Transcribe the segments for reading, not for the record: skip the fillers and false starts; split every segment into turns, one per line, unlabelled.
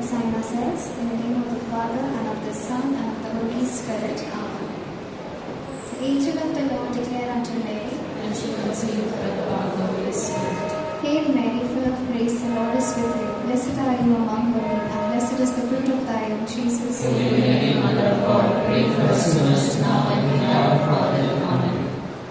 assign ourselves in the name of the Father, and of the Son, and of the Holy Spirit. Amen. The angel of the Lord declared unto Mary,
and she conceived by the power of the Holy Spirit.
Hail Mary, full of grace, the Lord is with you. Blessed are you among women, and blessed is the fruit of thy womb, Jesus.
Holy Mary, Mother of God, pray for us sinners now and in the hour of our death. Amen.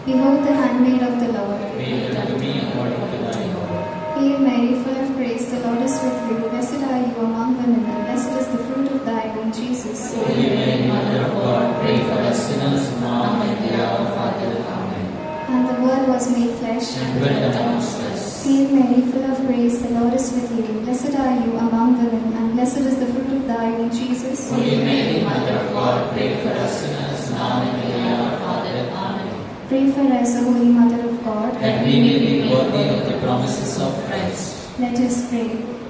Behold the handmaid of the Lord.
Be it unto me according to thy word.
Hail Mary, full of grace, the Lord is with you. Blessed are you among women, and blessed is the fruit of thy womb, Jesus.
Holy Mary, Mother of God, pray for us sinners now and in the hour of our death. Amen.
And the Word was made flesh,
And dwelt amongst us.
Hail Mary, full of grace, the Lord is with you. Blessed are you among women, and blessed is the fruit of thy womb, Jesus.
Holy Mary, Mother of God, pray for us sinners now and in the hour of our death. Amen.
Pray for us, O Holy Mother of God,
That we may be worthy of the promises of Christ.
let us pray.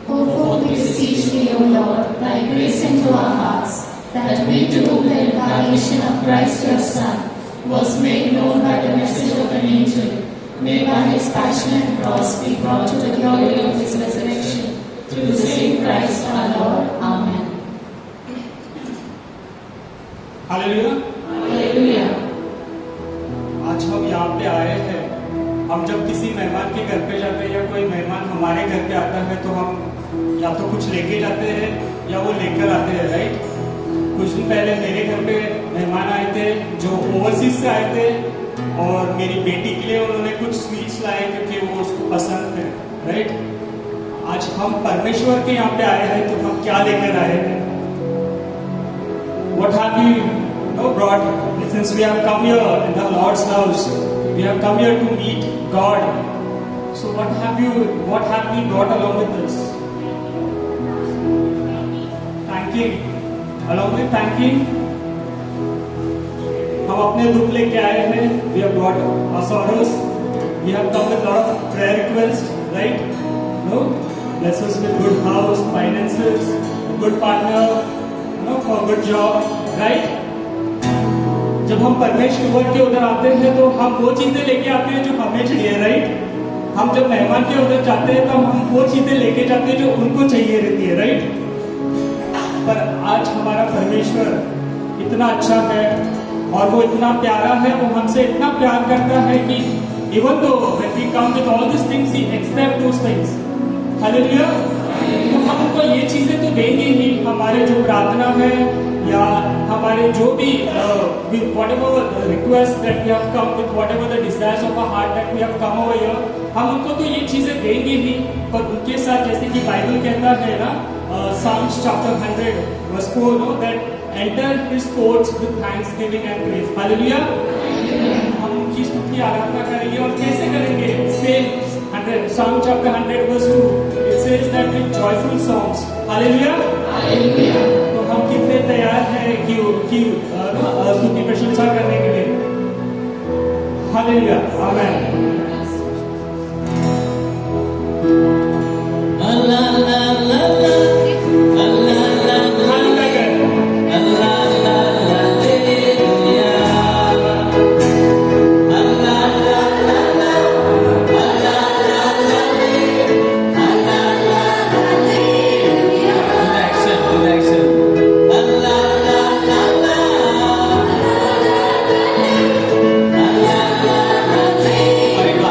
O forth we beseech thee, O Lord, thy grace into our hearts, that we too, the incarnation of Christ your Son, was made known by the message of an angel, may by his passion and cross be brought to the glory of his resurrection, through the same Christ our Lord. Amen.
Hallelujah.
Hallelujah.
आज हम यहाँ पे आए हैं। हम जब किसी मेहमान के घर पे जाते हैं या कोई मेहमान हमारे घर पे आता है तो हम या तो कुछ लेके जाते हैं या वो लेकर आते हैं, राइट। कुछ दिन पहले मेरे घर पे मेहमान आए थे जो ओवरसीज से आए थे, और मेरी बेटी के लिए उन्होंने कुछ स्वीट्स लाए क्योंकि वो उसको पसंद थे, राइट। आज हम परमेश्वर के यहाँ पे आए हैं तो हम क्या लेकर आए हैं? What have you brought? Since we have come here in the Lord's house, we have come here to meet God. So what have we brought along with us? Thanking. Along with thanking, हम अपने दुख लेके आए हैं. We have brought our sorrows. We have come with a lot of prayer requests, right? No? Bless us with good house, finances, a good partner, for a good job, right? जब हम परमेश्वर के उधर आते हैं तो हम वो चीजें लेके आते हैं जो हमें चाहिए, राइट। हम जब मेहमान के उधर जाते हैं तो हम वो चीजें लेके जाते हैं जो उनको चाहिए रहती है, राइट। पर आज हमारा परमेश्वर इतना अच्छा है और वो इतना प्यारा है, वो हमसे इतना प्यार करता है कि even though when we come with all these things, he accepts those things. Hallelujah. तो हम उनको ये चीजें तो देंगे ही, हमारे जो प्रार्थना है या हमारे जो भी whatever request that we have come with, whatever the desires of our heart that we have come over here, हम उनको तो ये चीजें देंगे ही, पर उनके साथ जैसे कि बाइबल कहता है ना, Psalms chapter 100 verse 4, that enter his courts with thanksgiving and praise. Hallelujah. हम उनकी स्तुति आराधना करेंगे, और कैसे करेंगे? Same 100 Psalm chapter 100 verse 2, it says that with joyful songs. Hallelujah.
Hallelujah.
तो हम कितने तैयार हैं कि स्तुति प्रशंसा करने के लिए? Hallelujah. Amen.
Allah, la, la, la. Allah, la, la.
खाली क्या करें?
Allah, la, la, hallelujah. Allah, la, la, la. Allah, la, la, Allah, la, la, hallelujah. Good action, good action. Allah, la, la, la. Allah, la, la, hallelujah.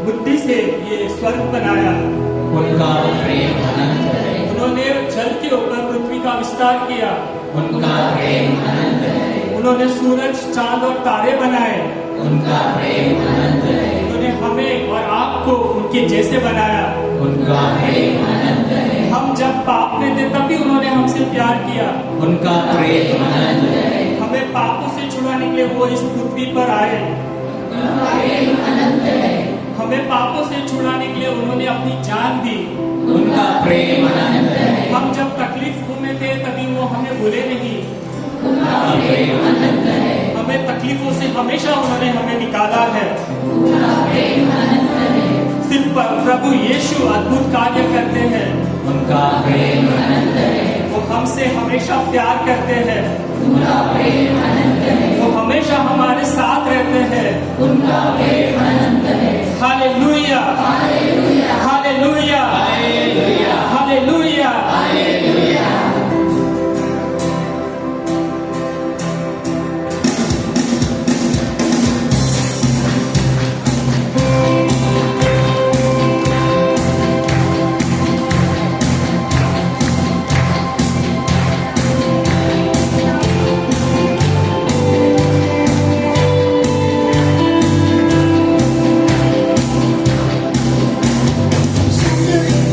बुद्धि से ये स्वर्ग बनाया।
उनका प्रेम अनंत है।
उन्होंने जल के ऊपर पृथ्वी का विस्तार किया।
उनका प्रेम अनंत है।
उन्होंने सूरज, चांद और तारे बनाए।
उनका प्रेम अनंत है।
उन्होंने हमें और आपको उनके जैसे बनाया।
उनका प्रेम अनंत है।
हम जब पाप में थे तभी उन्होंने हमसे प्यार किया।
उनका प्रेम अनंत है।
हमें पापों से छुड़ाने के लिए वो इस पृथ्वी पर आए।
उनका प्रेम अनंत है।
हमें पापों से छुड़ाने के लिए उन्होंने अपनी जान दी।
उनका प्रेम अनंत है।
हम जब तकलीफों में थे तभी वो हमें भूले नहीं।
उनका प्रेम अनंत है।
हमें तकलीफों से हमेशा उन्होंने हमें निकाला है।
उनका प्रेम अनंत है।
सिर्फ प्रभु यीशु अद्भुत कार्य करते हैं।
उनका प्रेम अनंत है।
वो हमसे हमेशा प्यार करते हैं।
उनका प्रेम अनंत है।
वो हमेशा हमारे साथ रहते हैं।
उनका प्रेम अनंत है।
Hallelujah,
hallelujah,
hallelujah,
hallelujah,
hallelujah.
Hallelujah.
Thank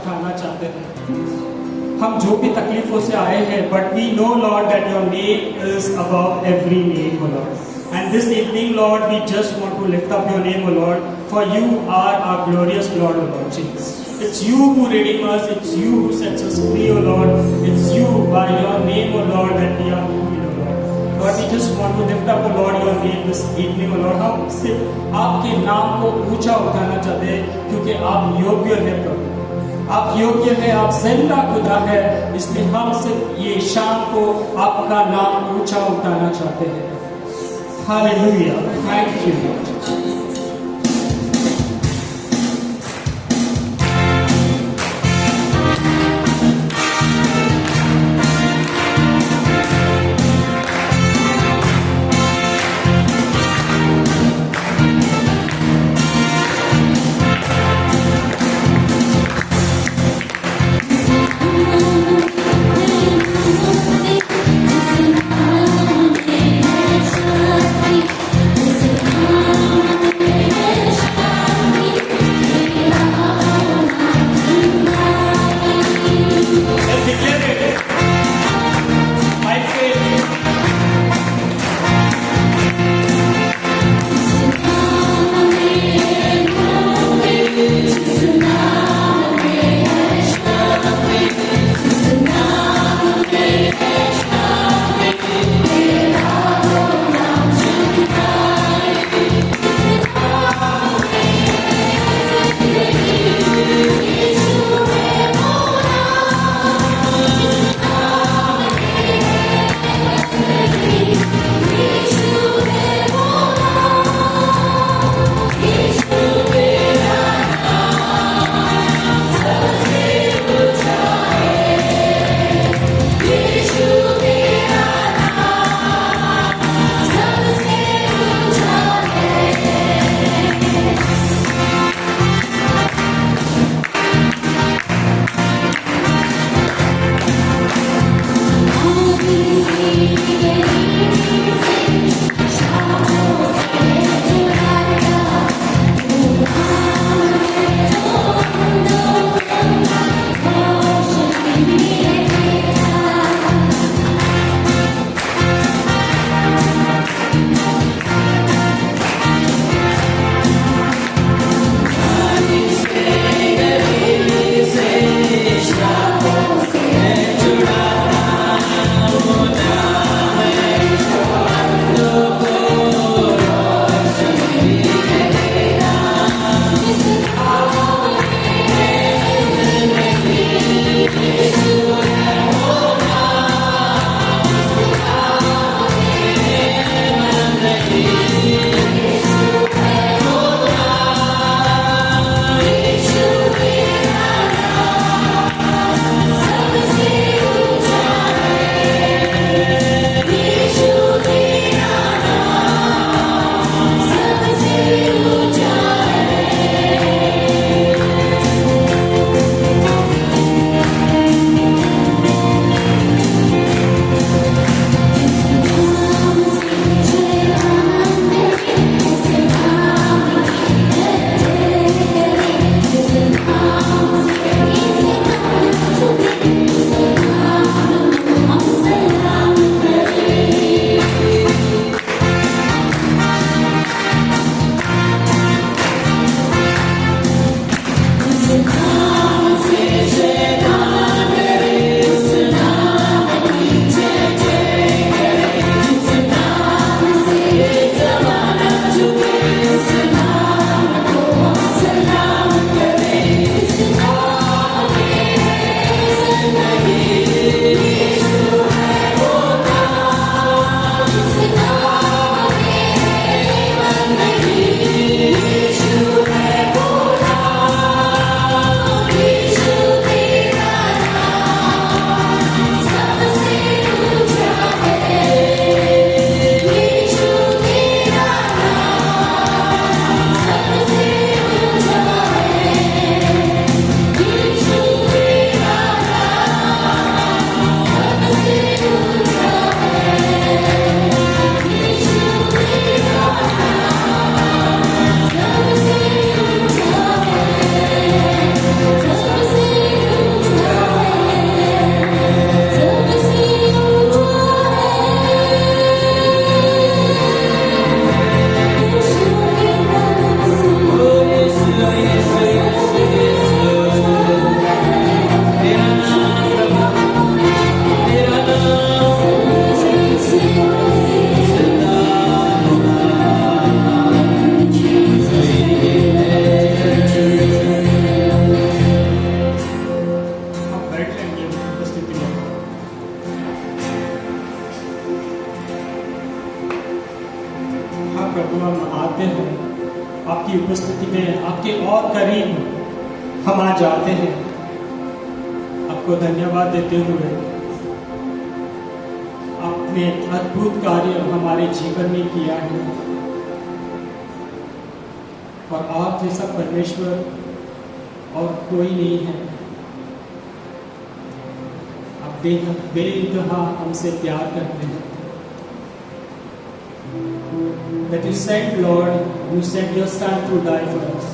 उठाना चाहते हैं। हम जो भी तकलीफों से आए हैं, but we know lord that your name is above every name, O lord. And this evening, Lord, we just want to lift up your name, O Lord, for you are our glorious Lord, O Lord Jesus. It's you who redeem us, it's you who sets us free, O Lord. It's you, by your name, O Lord, that we are moving, O Lord. Lord, we just want to lift up, O Lord, your name this evening, O Lord. हम सिर्फ आपके नाम को ऊंचा उठाना चाहते हैं, क्योंकि आप योग्य हैं प्रभु, आप योग्य हैं, आप जिंदा खुदा है, इसलिए हम सिर्फ ये शाम को आपका नाम ऊंचा उठाना चाहते हैं. Hallelujah. Thank you, Lord.
This is
में आपके और करीब हम आ जाते हैं। आपको धन्यवाद देते हुए आपने अद्भुत कार्य हमारे जीवन में किया है और आप जैसा परमेश्वर और कोई नहीं है। आप बेइंतहा हमसे प्यार करते हैं। That you sent, Lord, you sent your Son to die for us.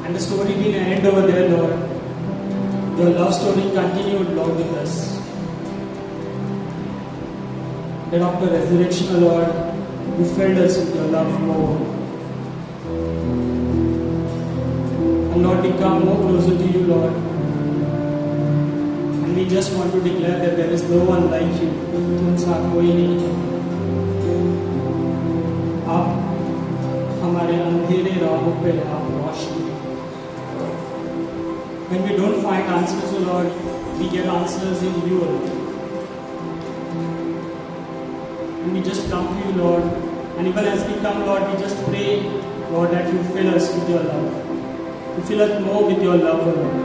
And the story didn't end over there, Lord. Your love story continued, Lord, with us. Then after resurrection, Lord, you filled us with your love more. And Lord, we come more closer to you, Lord. And we just want to declare that there is no one like you. तुमसा कोई नहीं है। आप हमारे अंधेरे राहों पे आप रोशनी। When we don't find answers, O Lord, we get answers in you alone. And we just come to you, Lord. And even as we come, Lord, we just pray, Lord, that you fill us with your love. You fill us more with your love, O Lord.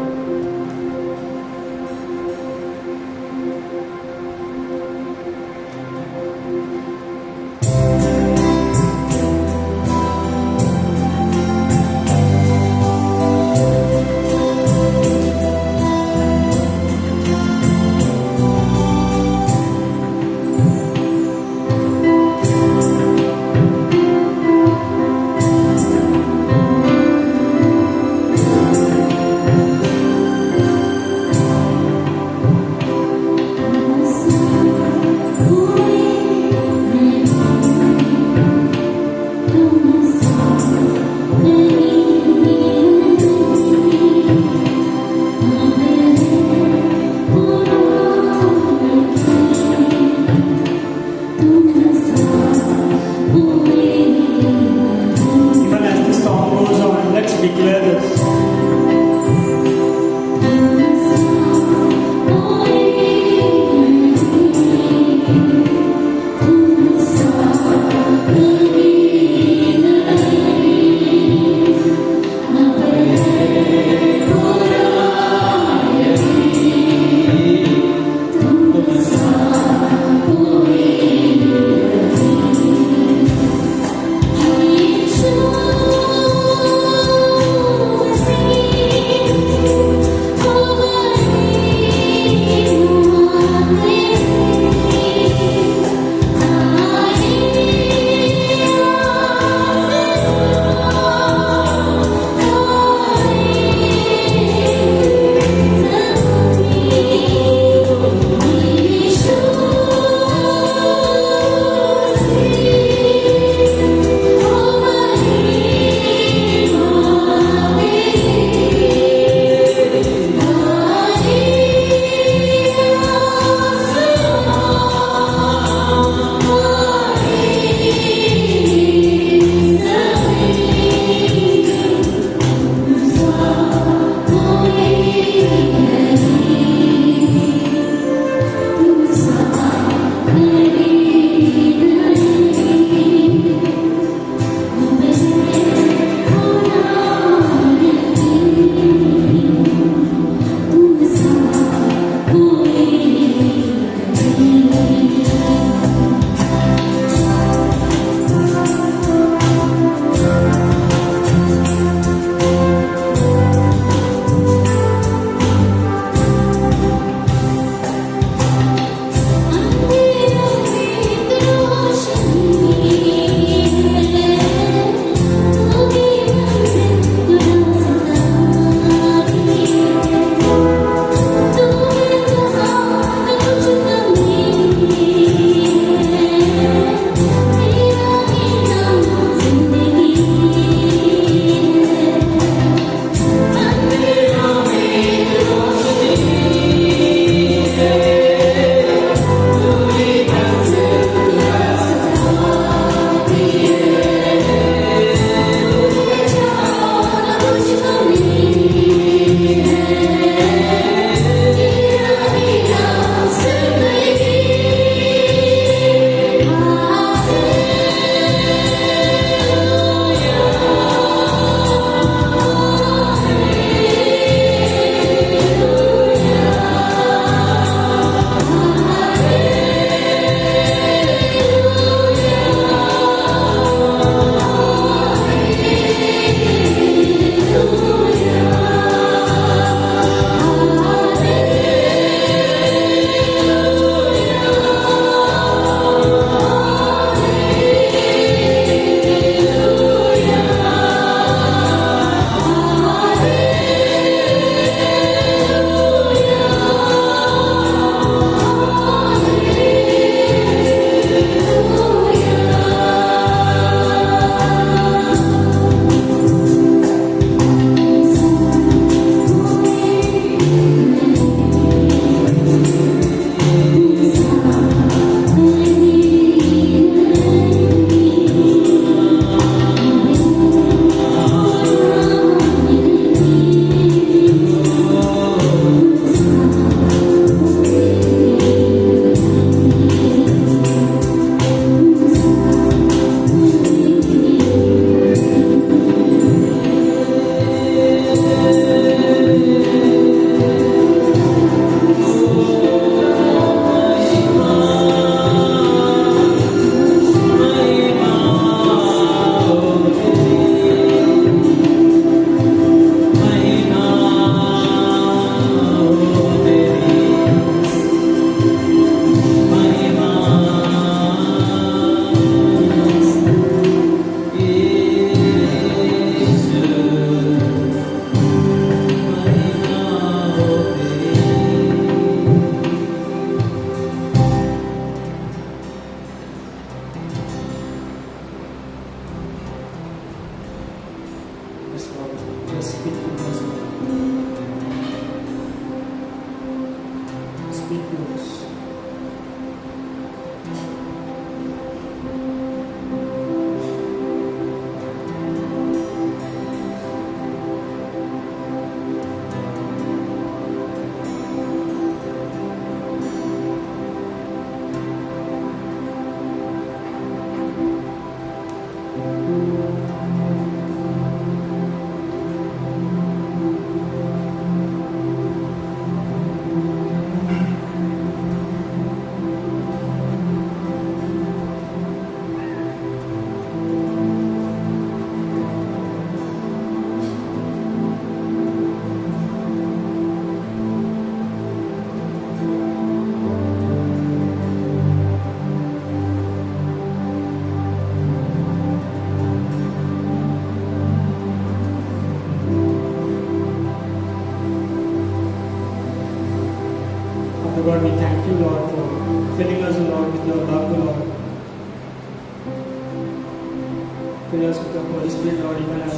fill us with the Holy Spirit, Lord, even as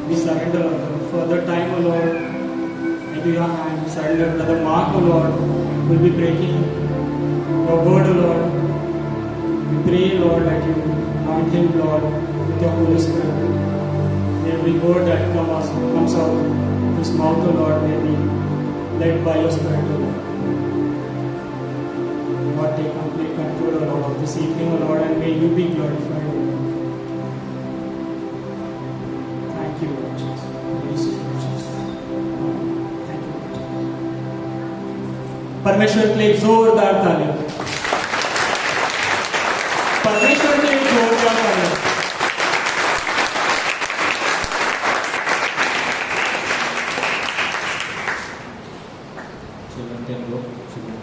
we surrender further time, O Lord, into your hand. We surrender Brother Mark, O Lord, who will be breaking your word, O Lord. We pray, Lord, that you anoint him, Lord, with your Holy Spirit. Every word that comes out of his mouth, O Lord, may be led by your Spirit, O Lord. Lord, take complete control, O Lord, of this evening, O Lord, and may you be glorified, O Lord. Thank you, Lord Jesus. Praise you, Lord Jesus. Thank you, Lord Jesus. परमेश्वर के लिए एक जोरदार ताली। परमेश्वर के लिए एक जोरदार ताली।
Children can go. Children.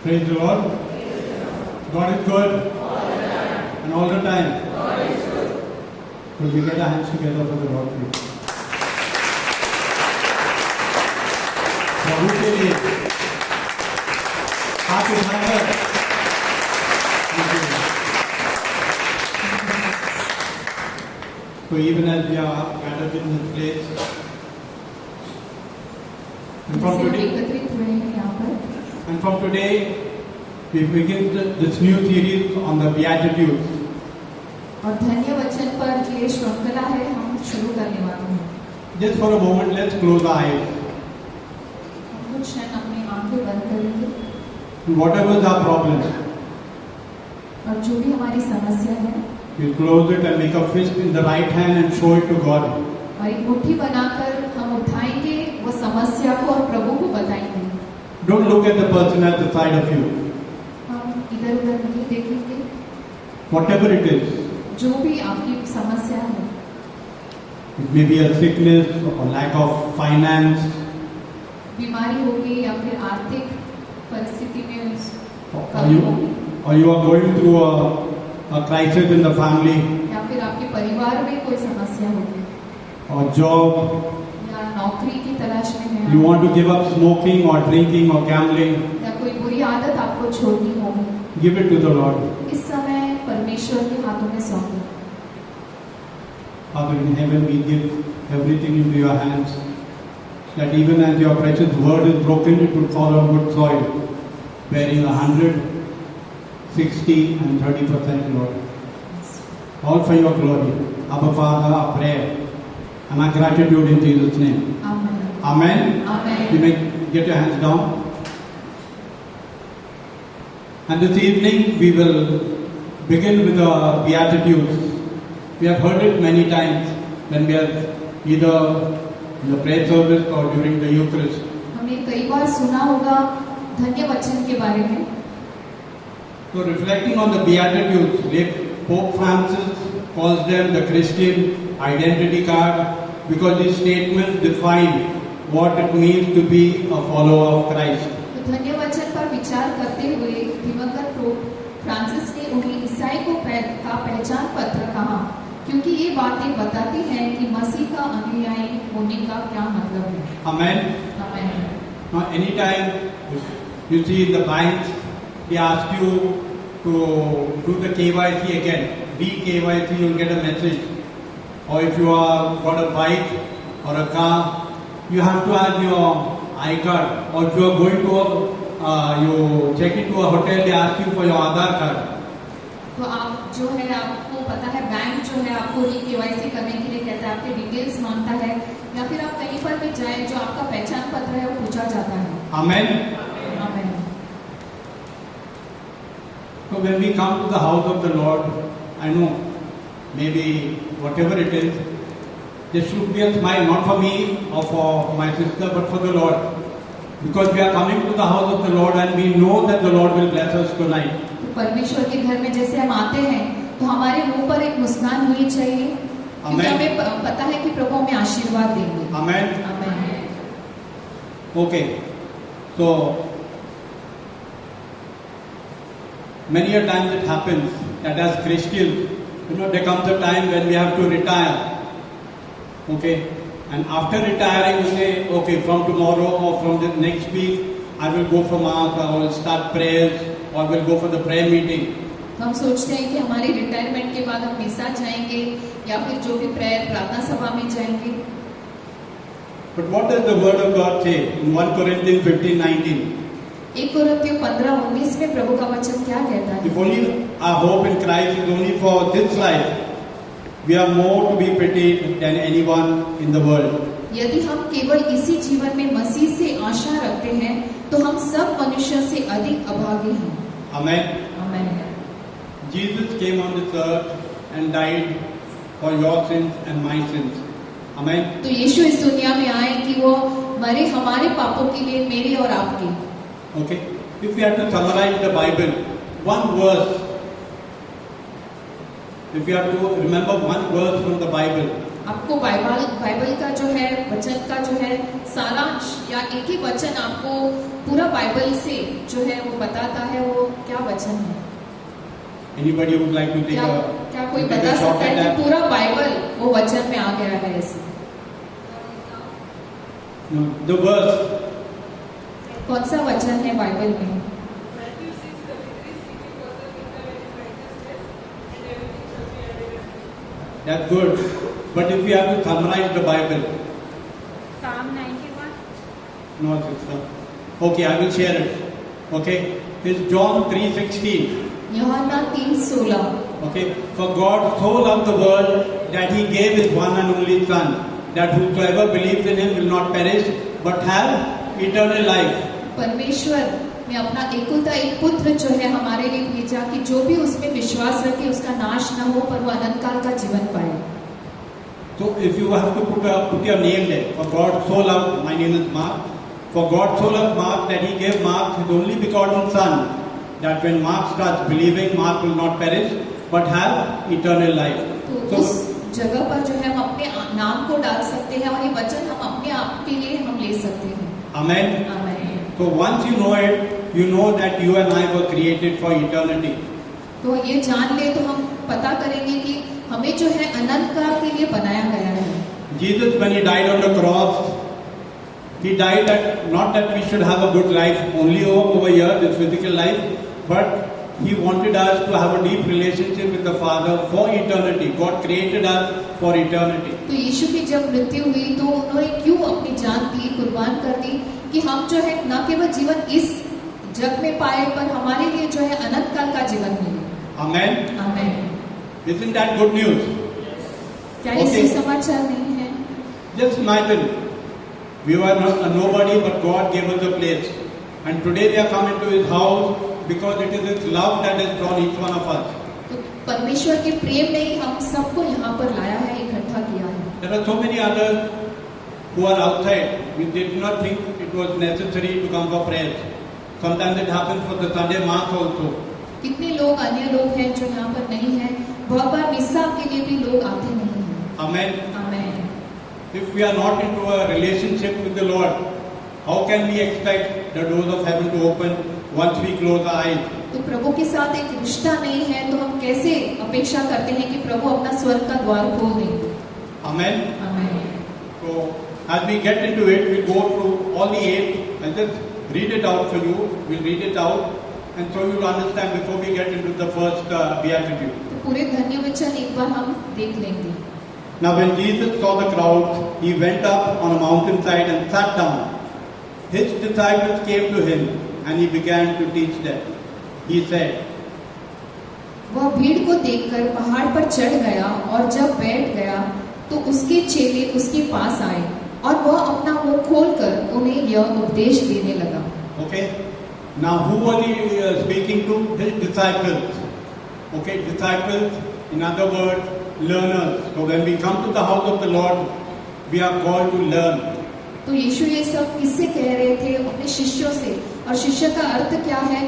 Praise the Lord. God is good. And all the time. Will we get our hands together for the Lord, please? प्रभु के लिए हाथ उठाकर so even as we are gathered in this place, and from today,
एकत्रित हुए हैं यहाँ पर
And from today, we begin this new series on the Beatitudes.
और धन्य वचन पर ये श्रृंखला है, हम शुरू करने वाले हैं।
Just for a moment, let's close our eyes.
हम कुछ क्षण अपनी आंखें बंद करेंगे
Whatever is our problem,
और जो भी हमारी समस्या है,
we'll close it and make a fist in the right hand and show it to God.
और एक मुट्ठी बनाकर हम उठाएंगे वो समस्या को और प्रभु को बताएंगे।
Don't look at the person at the side of you.
हम इधर उधर नहीं देखेंगे।
Whatever it is,
जो भी आपकी समस्या है,
it may be a sickness or lack of finance,
बीमारी होगी या फिर आर्थिक परिस्थिति में
or you are going through a crisis in the family,
या फिर आपके परिवार में कोई समस्या होगी
or job.
या नौकरी की तलाश में है
You want to give up smoking or drinking or gambling.
या कोई बुरी आदत आपको छोड़नी होगी,
Give it to the Lord.
इस समय परमेश्वर के हाथों में सौंपो।
Father in heaven, we give everything into your hands, that even as your precious word is broken, it will fall on good soil, bearing 100, 60 and 30%, Lord. All for your glory. Abba Father, our prayer and our gratitude in Jesus' name.
आमीन।
Amen.
आमीन।
You may get your hands down. And this evening we will begin with the Beatitudes. We have heard it many times when we are either in the prayer service or during the Eucharist.
हमने कई बार सुना होगा धन्य वचन के बारे में।
So reflecting on the Beatitudes, Pope Francis calls them the Christian identity card because these statements define what it means to be a follower of Christ.
तो धन्य वचन पर विचार करते हुए दिवंगत पोप फ्रांसिस ने उन्हें ईसाई का पहचान पत्र कहा, क्योंकि ये बातें बताती हैं कि मसीह का अनुयायी होने का क्या मतलब है।
Amen.
आमीन।
Now, anytime you see in the banks, they ask you to do the KYC again, re-KYC, you'll get a message. Or if you are got a bike or a car, you have to have your iCard. Or if you are going to you check into a hotel, they ask you for your Aadhaar card.
तो आप जो है, आपको पता है bank जो है आपको KYC करने के लिए कहता है, आपके डिटेल्स मांगता है, या फिर आप कहीं पर भी जाएं जो आपका पहचान पत्र है वो पूछा जाता है।
Amen.
आमीन।
So when we come to the house of the Lord, I know maybe whatever it is, there should be a smile, not for me or for my sister, but for the Lord. Because we are coming to the house of the Lord and we know that the Lord will bless us tonight.
तो परमेश्वर के घर में जैसे हम आते हैं तो हमारे मुंह पर एक मुस्कान होनी चाहिए,
क्योंकि
Amen.
हमें पता है कि प्रभु हमें आशीर्वाद देंगे।
Amen.
आमीन।
Okay. So many a times it happens that as Christians, there comes a time when we have to retire. Okay. And after retiring, we say, okay, from tomorrow or from the next week, I will go for Mass, I will start prayers, or I will go for the prayer meeting.
हम सोचते हैं कि हमारी retirement के बाद हम मिसा जाएंगे या फिर जो भी प्रेयर प्रार्थना सभा में जाएंगे।
But what does the word of God say in 1 Corinthians 15:19?
1 कोरिन्थियों 15:19 में प्रभु का वचन क्या कहता है?
If only our hope in Christ is only for this life, we are more to be pitied than anyone in the world.
यदि हम केवल इसी जीवन में मसीह से आशा रखते हैं तो हम सब मनुष्यों से अधिक अभागी हैं।
Amen.
आमीन।
Jesus came on this earth and died for your sins and my sins. Amen.
तो यीशु इस दुनिया में आए कि वो मरे हमारे पापों के लिए, मेरे और आपके।
Okay. If we have to summarize the Bible, one verse. If we have to remember one verse from the Bible,
आपको बाइबल का जो है वचन का जो है सारांश या एक ही वचन आपको पूरा बाइबल से जो है वो बताता है, वो क्या वचन है?
anybody would like to take
क्या कोई
take
बता
a shot
सकता है
at
कि
that?
पूरा बाइबल वो वचन में आ गया है ऐसे?
No. The verse.
कौन सा वचन है बाइबल में?
That's good. But if we have to summarize the Bible,
Psalm 91.
no, sister. Okay, I will share it. Okay, it's John 3:16.
यूहन्ना 3:16।
Okay, for God so loved the world that He gave His one and only Son, that whosoever believes in Him will not perish but have eternal life.
परमेश्वर ने अपना एकलौता एक पुत्र जो है हमारे लिए भेजा कि जो भी उसमें विश्वास रखे उसका नाश न हो पर वो अनंत काल का जीवन पाए।
So if you have to put your name there, for God so loved, my name is Mark. For God so loved Mark that He gave Mark His only begotten Son, that when Mark starts believing, Mark will not perish but have eternal life.
तो उस जगह पर जो है हम अपने नाम को डाल सकते हैं और ये वचन हम अपने आप के लिए हम ले सकते हैं।
Amen.
आमीन।
So once you know it, you know that you and I were created for eternity.
तो ये जान ले तो हम पता करेंगे कि हमें जो है अनंत काल के लिए बनाया गया है।
Jesus, when He died on the cross, He died that not that we should have a good life only over here, this physical life, but He wanted us to have a deep relationship with the Father for eternity. God created us for eternity.
तो यीशु की जब मृत्यु हुई तो उन्होंने क्यों अपनी जान दी, कुर्बान कर दी कि हम जो है न केवल जीवन इस जग में पाए पर हमारे लिए जो है अनंत काल का जीवन मिले।
Amen.
आमीन।
Isn't that good news?
क्या ये
Okay.
सुसमाचार नहीं है?
Just imagine, we were not a nobody, but God gave us a place. And today we are coming to His house because it is His love that has drawn each one of us.
तो परमेश्वर के प्रेम ने ही हम सबको यहाँ पर लाया है, इकट्ठा किया है।
There are so many others who are outside. We did not think it was necessary to come for prayers. Sometimes it happens for the Sunday Mass also.
कितने लोग अन्य लोग हैं जो यहाँ पर नहीं हैं, बहुत बार मिसा के लिए भी लोग आते नहीं हैं।
Amen.
आमीन।
If we are not into a relationship with the Lord, how can we expect the doors of heaven to open once we close our eyes?
तो प्रभु के साथ एक रिश्ता नहीं है तो हम कैसे अपेक्षा करते हैं कि प्रभु अपना स्वर्ग का द्वार खोल देंगे?
Amen.
आमीन।
So as we get into it, we go through all the 8. I'll just read it out for you. We'll read it out, and so you'll understand before we get into the first beatitude.
तो पूरे धन्य वचन एक बार हम देख लेंगे।
Now when Jesus saw the crowds, He went up on a mountainside and sat down. His disciples came to Him, and He began to teach them. He said,
वह भीड़ को देखकर पहाड़ पर चढ़ गया और जब बैठ गया तो उसके चेले उसके पास आए और वह अपना मुंह खोलकर उन्हें यह उपदेश देने लगा।
okay, now who was He speaking to? His disciples. Okay, disciples, in other words, learners. So when we come to the house of the Lord, we are called to learn.
तो यीशु ये सब किससे कह रहे थे? अपने शिष्यों से। और शिष्य का अर्थ क्या है?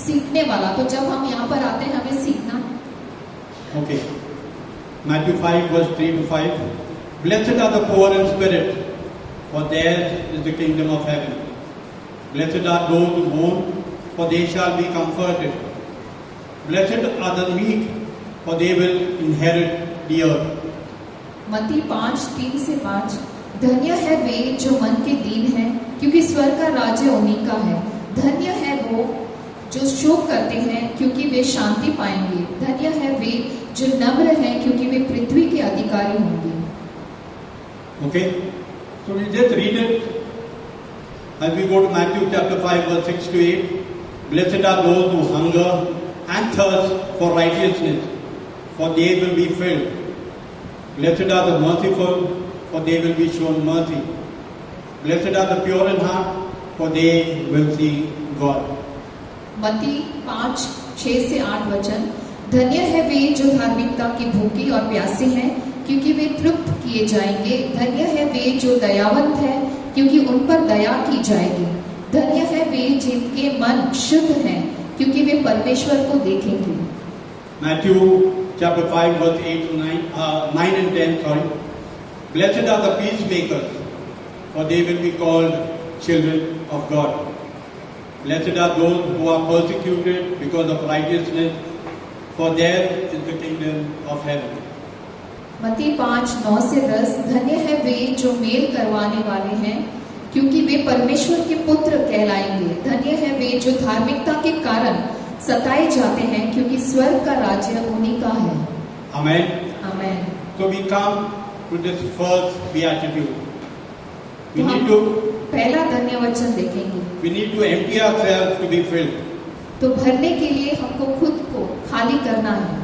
सीखने वाला। तो जब हम यहाँ पर आते हैं हमें सीखना।
Okay. Matthew 5 verse 3 to 5. Blessed are the poor in spirit, for theirs is the kingdom of heaven. Blessed are those who mourn, for they shall be comforted. Blessed are the meek, for they will inherit the earth.
मत्ती 5:3 से 5। धन्य है वे जो मन के दीन हैं, क्योंकि स्वर्ग का राज्य उन्हीं का है। धन्य है वो जो शोक करते हैं, क्योंकि वे शांति पाएंगे। धन्य है वे जो नम्र हैं, क्योंकि वे पृथ्वी के अधिकारी होंगे।
Okay, so we just read it as we go to Matthew chapter 5 verse 6 to 8. Blessed are those who hunger and thirst for righteousness, for they will be filled. Blessed are the merciful, for they will be shown mercy. Blessed are the pure in heart, for they will see God.
मत्ती 5:6 से 8 वचन। धन्य है वे जो धार्मिकता की भूखे और प्यासे हैं, क्योंकि वे तृप्त किए जाएंगे। धन्य है वे जो दयावंत हैं, क्योंकि उन पर दया की जाएगी। धन्य है वे जिनके मन शुद्ध हैं, क्योंकि वे परमेश्वर को देखेंगे।
Matthew chapter 5 verse 8 to 9 and 10, sorry. Blessed are the peacemakers, for they will be called children of God. Blessed are those who are persecuted because of righteousness, for theirs is the kingdom of heaven.
मत्ती 5:9 से 10। धन्य है वे जो mail करवाने वाले हैं, क्योंकि वे परमेश्वर के पुत्र कहलाएंगे। धन्य है वे जो धार्मिकता के कारण सताए जाते हैं, क्योंकि स्वर्ग का राज्य उन्हीं का है।
Amen.
Amen.
So we come to this first beatitude. We need to
पहला धन्य वचन देखेंगे।
empty ourselves to be filled.
तो भरने के लिए हमको खुद को खाली करना है।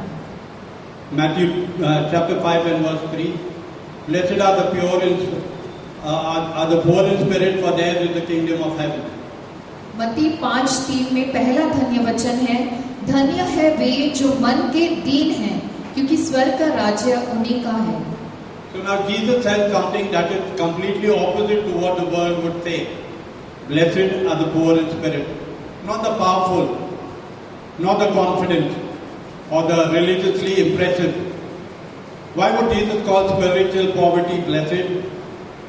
Matthew chapter 5 and verse 3. Blessed are the pure in are the poor in spirit, for theirs is the kingdom of heaven.
मत्ती 5:3 में पहला धन्य वचन है, धन्य है वे जो मन के दीन हैं, क्योंकि स्वर्ग का राज्य उन्हीं का है।
So now Jesus says something that is completely opposite to what the world would say. Blessed are the poor in spirit. Not the powerful, not the confident, or the religiously impressive. Why would Jesus call spiritual poverty blessed?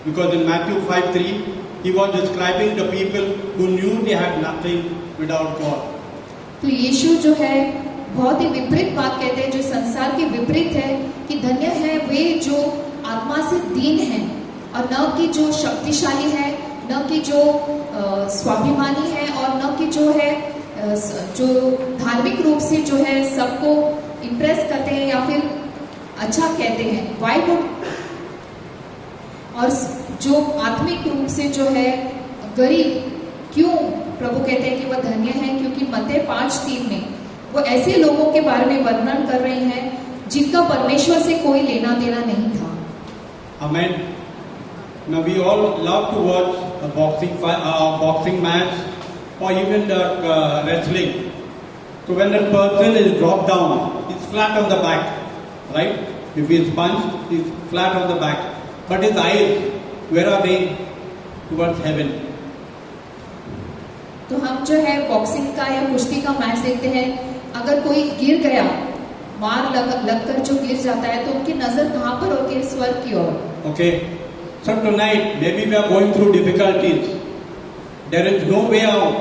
Because in Matthew 5:3, he was describing the people who knew they had nothing without God.
तो यीशु जो है बहुत ही विपरीत बात कहते हैं, जो संसार के विपरीत है, कि धन्य है वे जो आत्मा से दीन हैं, और न कि जो शक्तिशाली है, न कि जो स्वाभिमानी है, और न कि जो है जो धार्मिक रूप से जो है सबको इम्प्रेस करते हैं या फिर अच्छा कहते हैं। वाई वुड, और जो आत्मिक रूप से जो है गरीब, क्यों प्रभु कहते हैं कि वह धन्य है? क्योंकि मत्ती 5:3 में वो ऐसे लोगों के बारे में वर्णन कर रहे हैं जिनका परमेश्वर से कोई लेना देना नहीं था।
Amen. Now we all love to watch a boxing match or even wrestling. So when that person is dropped down, he's flat on the back, right? If he's punched, he's flat on the back. But his eyes, where are they? Towards heaven.
तो हम जो है boxing का या कुश्ती का match देखते हैं, अगर कोई गिर गया, मार लगकर जो गिर जाता है, तो उनकी नजर कहाँ पर होती है? स्वर्ग की ओर।
Okay. So tonight, maybe we are going through difficulties. There is no way out.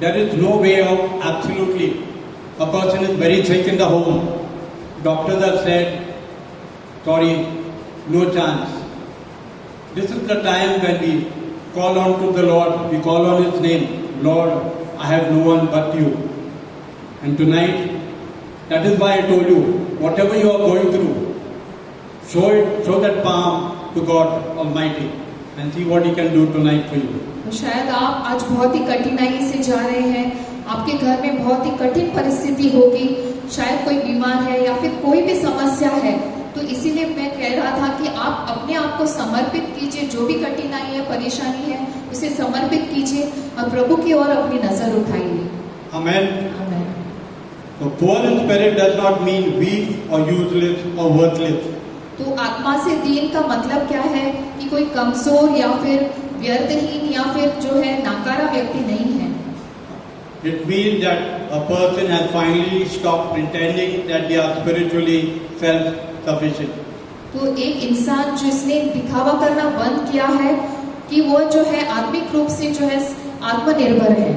There is no way out, absolutely. A person is very sick in the home. Doctors have said, sorry, no chance. This is the time when we call on to the Lord, we call on His name. Lord, I have no one but you. And tonight, that is why I told you, whatever you are going through, show that palm to God Almighty and see what He can do tonight for you.
तो शायद आप आज बहुत ही कठिनाई से जा रहे हैं, आपके घर में बहुत ही कठिन परिस्थिति होगी, शायद कोई बीमार है या फिर कोई भी समस्या है, तो इसीलिए मैं कह रहा था कि आप अपने आप को समर्पित कीजिए। जो भी कठिनाई है, परेशानी है, उसे समर्पित कीजिए और प्रभु की ओर अपनी नजर उठाइए।
Amen.
आमीन।
So poor in spirit does not mean weak or useless or worthless.
तो आत्मा से दीन का मतलब क्या है? कि कोई कमजोर या फिर व्यर्थहीन या फिर जो है नाकारा व्यक्ति नहीं है।
It means that a person has finally stopped pretending that they are spiritually sufficient.
तो एक इंसान जिसने दिखावा करना बंद किया है कि वो जो है आत्मिक रूप से जो है आत्मनिर्भर है,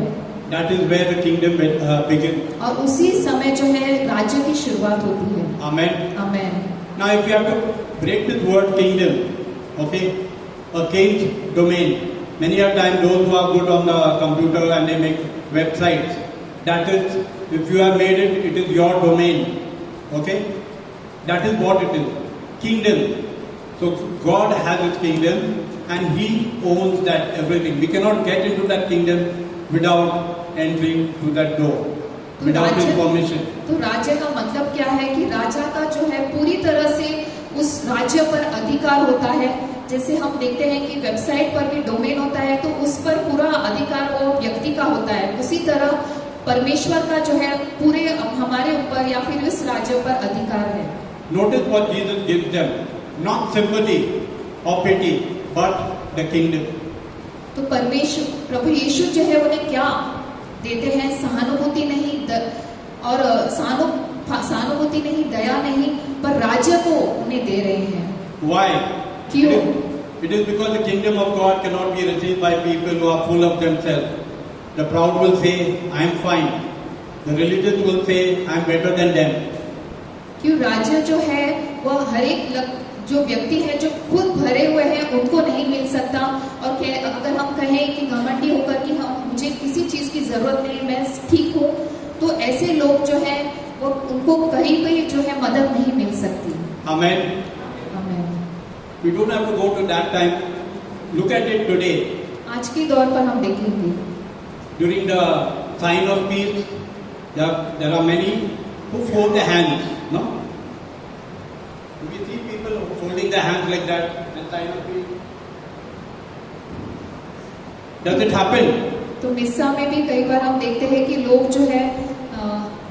That is where the kingdom begins.
और उसी समय जो है राज्य की शुरुआत होती है.
Amen.
Amen.
Now, if you have to break this word kingdom, okay, a king's domain. Many a time those who are good on the computer and they make websites, that is, if you have made it, it is your domain. Okay? That is what it is. Kingdom. So God has His kingdom and He owns that everything. We cannot get into that kingdom without entering to that door, without His permission.
तो राज्य का मतलब क्या है कि राजा का जो है पूरी तरह से उस राज्य पर अधिकार होता है. जैसे हम देखते हैं कि वेबसाइट पर भी डोमेन होता है, तो उस पर पूरा अधिकार वो व्यक्ति का होता है. उसी तरह परमेश्वर का जो है पूरे हमारे ऊपर या फिर इस राज्य पर अधिकार है.
Notice what Jesus gives them. Not sympathy or pity, but the kingdom.
तो परमेश्वर प्रभु यीशु जो है उन्हें क्या देते हैं? सहानुभूति नहीं और सहानुभूति नहीं, दया नहीं, पर राज्य को उन्हें दे रहे हैं.
Why?
क्यों?
It is because the kingdom of God cannot be received by people who are full of themselves. The proud will say, I am fine. The religious will say, I am better than them.
क्यों? राज्य जो है वह हर एक जो व्यक्ति है जो खुद भरे हुए हैं उनको नहीं मिल सकता. और अगर हम कहें कि घमंडी होकर कि हम मुझे किसी चीज की जरूरत नहीं, मैं ठीक हूँ, तो ऐसे लोग जो है वो उनको कहीं भी जो है मदद नहीं मिल सकती.
Amen.
आमीन.
We don't have to go to that time. Look at it today.
आज के दौर पर हम देखेंगे
During the sign of peace, there are many who fold their hands. No? Do we see people folding their hands like that and sign of peace? Does it happen?
तो मिस्सा में भी कई बार हम देखते हैं कि लोग जो है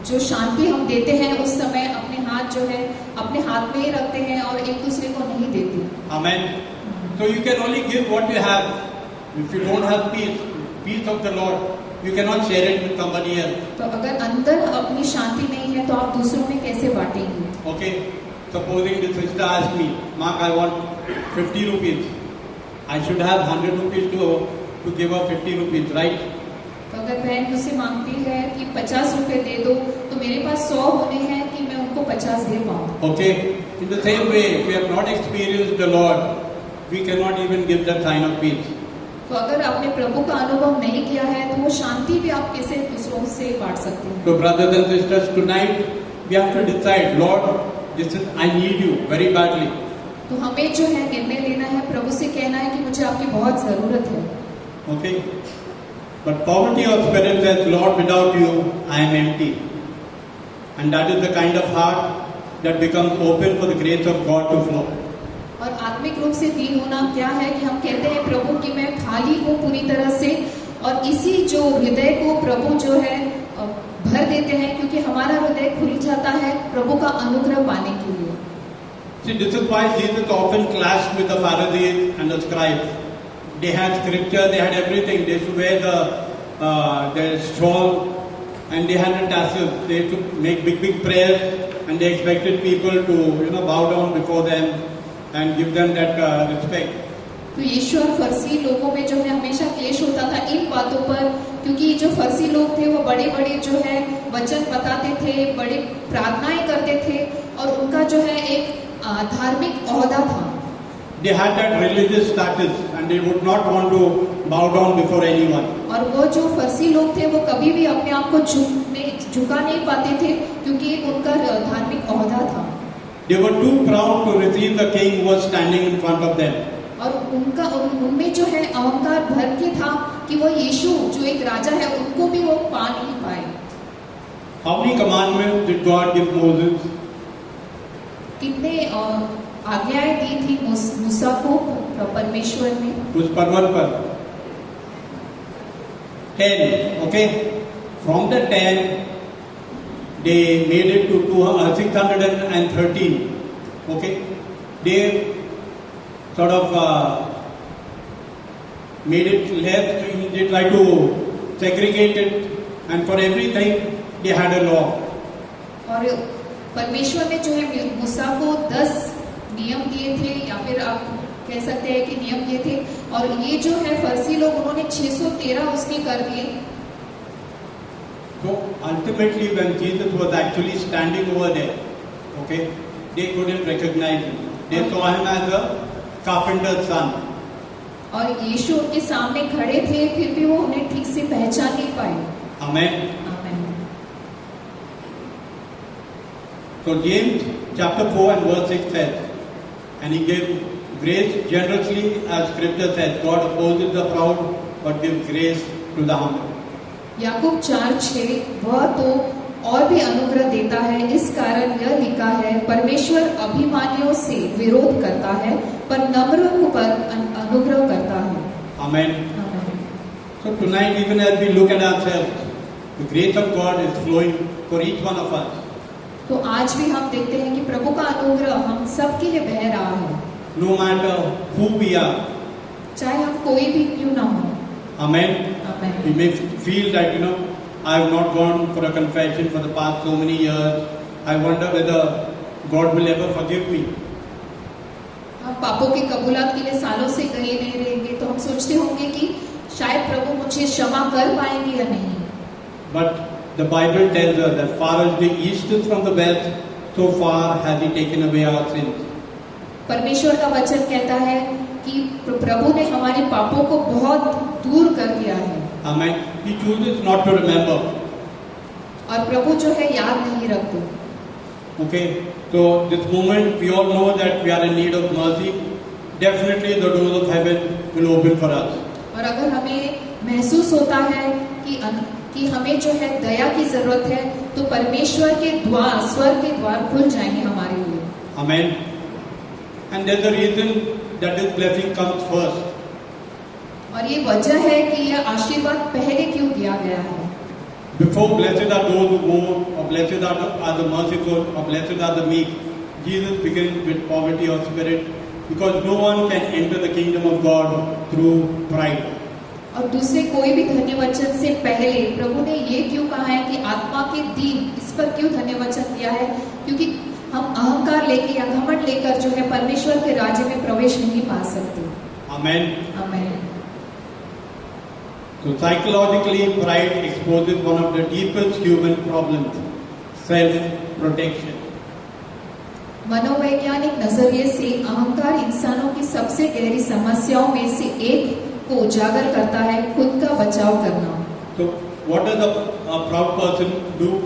जो शांति हम देते हैं उस समय अपने हाथ जो है अपने हाथ में ही रखते हैं और एक दूसरे को नहीं देते.
Amen. So you can only give what you have. If you don't have peace of the Lord, you cannot share it with somebody else.
तो अगर अंदर अपनी शांति नहीं है तो आप दूसरों में कैसे बांटेंगे?
Okay. Supposing the sister asks me, Mark, I want 50 rupees. I should have 100 rupees to give her 50 rupees, right?
तो अगर बहन मुझसे मांगती है कि 50 रुपए दे दो, तो मेरे पास 100 होने हैं कि मैं उनको 50 दे पाऊँ.
Okay. In the same way, if we have not experienced the Lord, we cannot even give that sign of peace.
तो अगर आपने प्रभु का अनुभव नहीं किया है तो वो शांति भी आप कैसे दूसरों से बांट सकते हैं?
So brothers and sisters, tonight we have to decide, Lord, I need you very badly.
तो हमें जो है निर्णय लेना है, प्रभु से कहना है कि मुझे आपकी बहुत जरूरत है.
Okay. But poverty of spirit says, Lord, without you, I am empty. And that is the kind of heart that becomes open for the grace of God to flow.
और आत्मिक रूप से दीन होना क्या है कि हम कहते हैं प्रभु कि मैं खाली हूँ पूरी तरह से, और इसी जो हृदय को प्रभु जो है भर देते हैं, क्योंकि हमारा हृदय खुल जाता है प्रभु का अनुग्रह पाने के लिए.
See, this is why Jesus often clashed with the Pharisees and the scribes. They had scripture, they had everything. They used to wear their shawl and they had the tassels. They used to make big prayers and they expected people to bow down before them and give them that respect.
तो यीशु और फरसी लोगों में जो है हमेशा क्लेश होता था इन बातों पर, क्योंकि जो फरसी लोग थे वो बड़े बड़े जो है वचन बताते थे, बड़े प्रार्थनाएं करते थे और उनका जो है एक धार्मिक ओहदा था.
They had that religious status and they would not want to bow down before anyone.
और वो जो फरसी लोग थे वो कभी भी अपने आप को झुका नहीं पाते थे, क्योंकि एक उनका धार्मिक ओहदा था.
They were too proud to receive the king who was standing in front of them.
और उनमें जो है अहंकार भर के था कि वो यीशु जो एक राजा है उनको भी वो पा नहीं पाए.
How many commandments did God give Moses?
कितने आज्ञाएं दी थी मूसा को परमेश्वर ने
उस पर्वत पर? 10. Okay. From the 10, they made it to 613. Okay. They sort of made it less. They tried to segregate it, and for everything they had a law.
और परमेश्वर ने जो है मूसा को 10 नियम दिए थे, या फिर आप कह सकते हैं कि नियम दिए थे, और ये जो है फर्सी लोग उन्होंने 613 उसके कर दिए।
So ultimately, when Jesus was actually standing over there, okay, they couldn't recognize him. They saw him as a carpenter's son.
और यीशु उनके सामने खड़े थे, फिर भी वो उन्हें ठीक से पहचान नहीं पाए।
Amen.
आमीन।
So James chapter 4 and verse 6 says, and he gave grace generously, as scripture says, God opposes the proud but gives grace to the humble.
याकूब 4:6, वह तो और भी अनुग्रह देता है, इस कारण यह लिखा है, परमेश्वर अभिमानियों से विरोध करता है पर नम्रों पर अनुग्रह करता है।
Amen.
आमीन।
So tonight, even as we look at ourselves, the grace of God is flowing for each one of us.
तो आज भी हम देखते हैं कि प्रभु का अनुग्रह हम सब के लिए बह रहा है,
No matter who we are.
चाहे हम कोई भी क्यों ना हो।
Amen.
आमीन।
We may feel that, I have not gone for a confession for the past so many years. I wonder whether God will ever forgive me.
हम पापों के कबूलात के लिए सालों से गए नहीं रहेंगे, तो हम सोचते होंगे कि शायद प्रभु मुझे क्षमा कर पाएंगे या नहीं।
But the Bible tells us that far as the east is from the west, so far has He taken away our sins.
परमेश्वर का वचन कहता है कि प्रभु ने हमारे पापों को बहुत दूर कर दिया है।
Amen. He chooses not to remember.
और प्रभु जो है याद नहीं रखते।
Okay. So this moment we all know that we are in need of mercy. Definitely the doors of heaven will open for us.
और अगर हमें महसूस होता है कि हमें जो है दया की जरूरत है, तो परमेश्वर के द्वार, स्वर्ग के द्वार खुल जाएंगे हमारे लिए।
Amen. And there's a reason that this blessing comes first.
और ये वजह है कि यह आशीर्वाद पहले क्यों दिया गया है।
Before, blessed are those who mourn, or blessed are the merciful, or blessed are the meek. Jesus begins with poverty of spirit, because no one can enter the kingdom of God through pride.
और दूसरे कोई भी धन्य वचन से पहले प्रभु ने ये क्यों कहा है कि आत्मा के दीन, इस पर क्यों धन्य वचन दिया है? क्योंकि हम अहंकार लेके या घमंड लेकर जो है परमेश्वर के राज्य में प्रवेश नहीं पा सकते।
Amen.
आमीन।
So psychologically, pride exposes one of the deepest human problems, self-protection.
मनोवैज्ञानिक नजरिए से अहंकार इंसानों की सबसे गहरी समस्याओं में से एक को उजागर करता है, खुद का बचाव करना।
So what does a proud person do?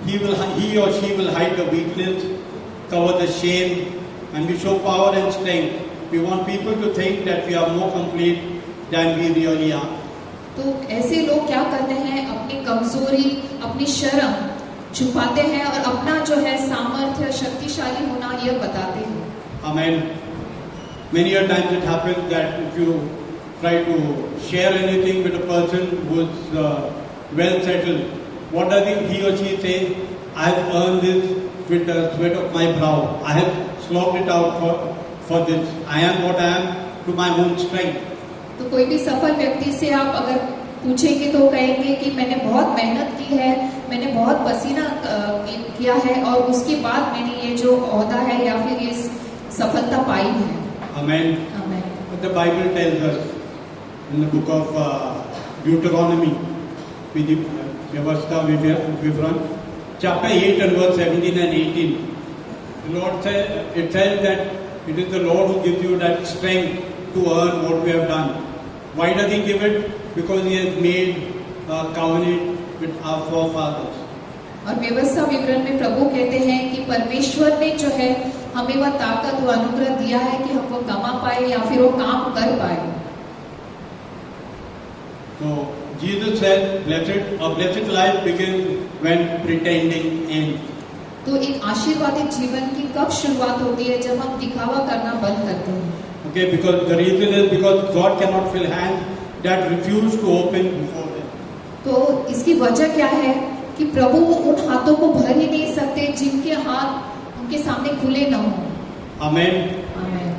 He or she will hide the weakness, cover the shame, and we show power and strength. We want people to think that we are more complete than we really are.
तो ऐसे लोग क्या करते हैं, अपनी कमजोरी, अपनी शर्म छुपाते हैं और अपना जो है सामर्थ्य, शक्तिशाली होना यह बताते हैं।
Amen. Many a times it happens that if you try to share anything with a person who is well settled, what does he or she say? I have earned this with the sweat of my brow. I have slogged it out for this. I am what I am to my own strength.
तो कोई भी सफल व्यक्ति से आप अगर पूछेंगे तो कहेंगे कि मैंने बहुत मेहनत की है, मैंने बहुत पसीना किया है और उसके बाद मैंने ये जो ओहदा है या फिर ये सफलता पाई है।
Amen.
Amen.
But the Bible tells us in the book of Deuteronomy, Vyavastha Vivran, chapter 8 and verse 17 and 18, the Lord said, it says that it is the Lord who gives you that strength to earn what we have done. Why does He give it? Because He has made a covenant with our forefathers.
और व्यवस्था विवरण में प्रभु कहते हैं कि परमेश्वर ने जो है हमें वह ताकत, वह अनुग्रह दिया है कि हम वो कमा पाए या फिर वो काम कर पाए।
So Jesus said, a blessed life begins when pretending ends.
तो एक आशीर्वादित जीवन की कब शुरुआत होती है? जब हम दिखावा करना बंद करते हैं।
Okay, because the reason is because God cannot fill hands that refuse to open before Him.
तो इसकी वजह क्या है कि प्रभु उन हाथों को भर ही नहीं सकते जिनके हाथ उनके सामने खुले न हों।
Amen.
आमीन।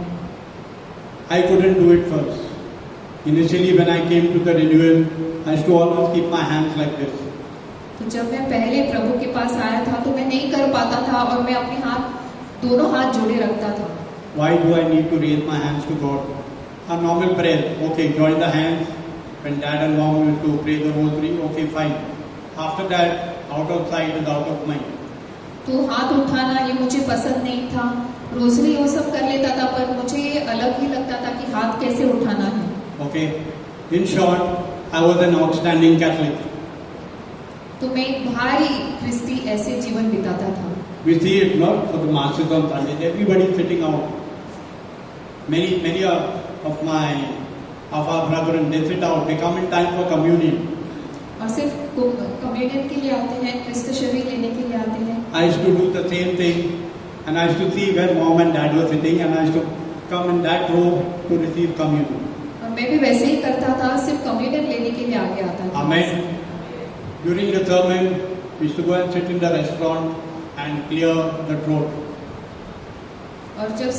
I couldn't do it first. Initially, when I came to the renewal, I used to always keep my hands like this.
तो जब मैं पहले प्रभु के पास आया था तो मैं नहीं कर पाता था और मैं अपने दोनों हाथ जोड़े रखता था।
Why do I need to raise my hands to God? A normal prayer. Okay, join the hands. When dad and mom will to pray the rosary, okay, fine. After that, out of sight is out of mind.
तो हाथ उठाना ये मुझे पसंद नहीं था। Rosary वो सब कर लेता था पर मुझे ये अलग ही लगता था कि हाथ कैसे उठाना है।
Okay. In short, I was an outstanding Catholic.
तो मैं एक भारी ख्रिस्ती ऐसे जीवन बिताता था।
We see it not for the masses on Sundays. Everybody sitting out. Many of our brethren, they sit out. They come in time for communion.
और सिर्फ कम्युनियन के लिए आते हैं, क्रिस्त शरीर लेने के लिए आते हैं।
I used to do the same thing, and I used to see where mom and dad were sitting, and I used to come in that row to receive communion.
और मैं भी वैसे ही करता था, सिर्फ कम्युनियन लेने के लिए आगे आता था।
Amen. During the sermon, we used to go and sit in the restaurant and clear the throat.
और जब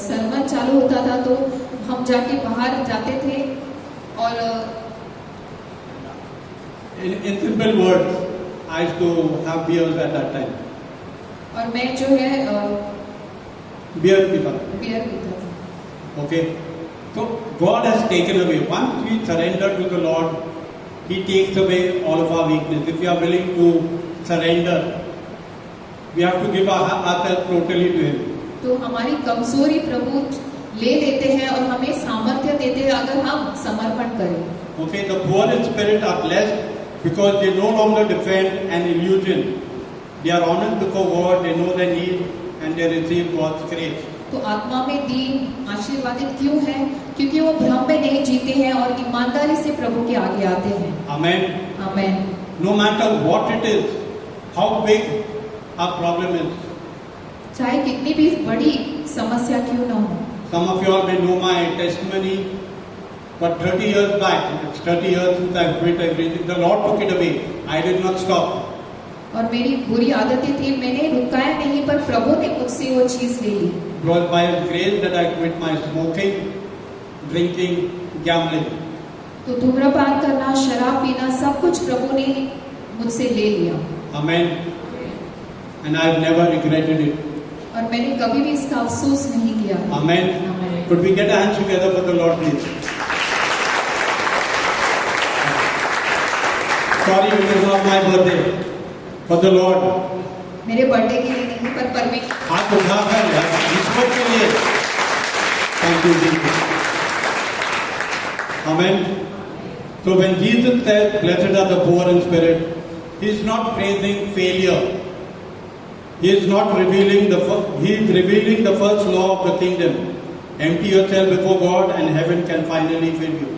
सरमन चालू होता था तो हम जाके बाहर जाते थे और
In simple words, I used to have beers at that time.
और मैं जो है
Beer pita.
बियर पीता था।
Okay. So God has taken away. Once we surrender to the Lord, He takes away all of our weakness. If we are willing to surrender, we have to give ourselves totally to Him.
तो हमारी कमजोरी प्रभु ले लेते हैं और हमें सामर्थ्य देते हैं अगर हम समर्पण करें।
Okay, the poor in spirit are blessed because they no longer defend an illusion. They are honest before God, they know their need and they receive God's grace.
तो आत्मा में दीन आशीर्वादित क्यों है? क्योंकि वो भ्रम में नहीं जीते हैं और ईमानदारी से प्रभु के आगे आते हैं।
Amen.
Amen.
No matter what it is, how big our problem is.
चाहे कितनी भी बड़ी समस्या क्यों न हो।
Some of you all may know my testimony, but 30 years back, it's 30 years since I quit everything, the Lord took it away. I did not stop.
और मेरी बुरी आदतें थी, मैंने रुकाया नहीं पर प्रभु ने मुझसे वो चीज ले ली।
It was by His grace that I quit my smoking, drinking, gambling.
तो धूम्रपान करना, शराब पीना, सब कुछ प्रभु ने मुझसे ले लिया।
Amen. And I've never regretted it.
और मैंने कभी भी इसका अफसोस नहीं किया।
Amen.
Amen.
Could we get our hands together for the Lord, please? Sorry, it is not my birthday. For the Lord.
मेरे बर्थडे के लिए नहीं पर परमेश्वर
हाथ उठाकर ईश्वर के लिए। Thank you, Jesus. Amen. So when Jesus says, "Blessed are the poor in spirit," He is not praising failure. He is not revealing He is revealing the first law of the kingdom. Empty yourself before God, and heaven can finally fill you.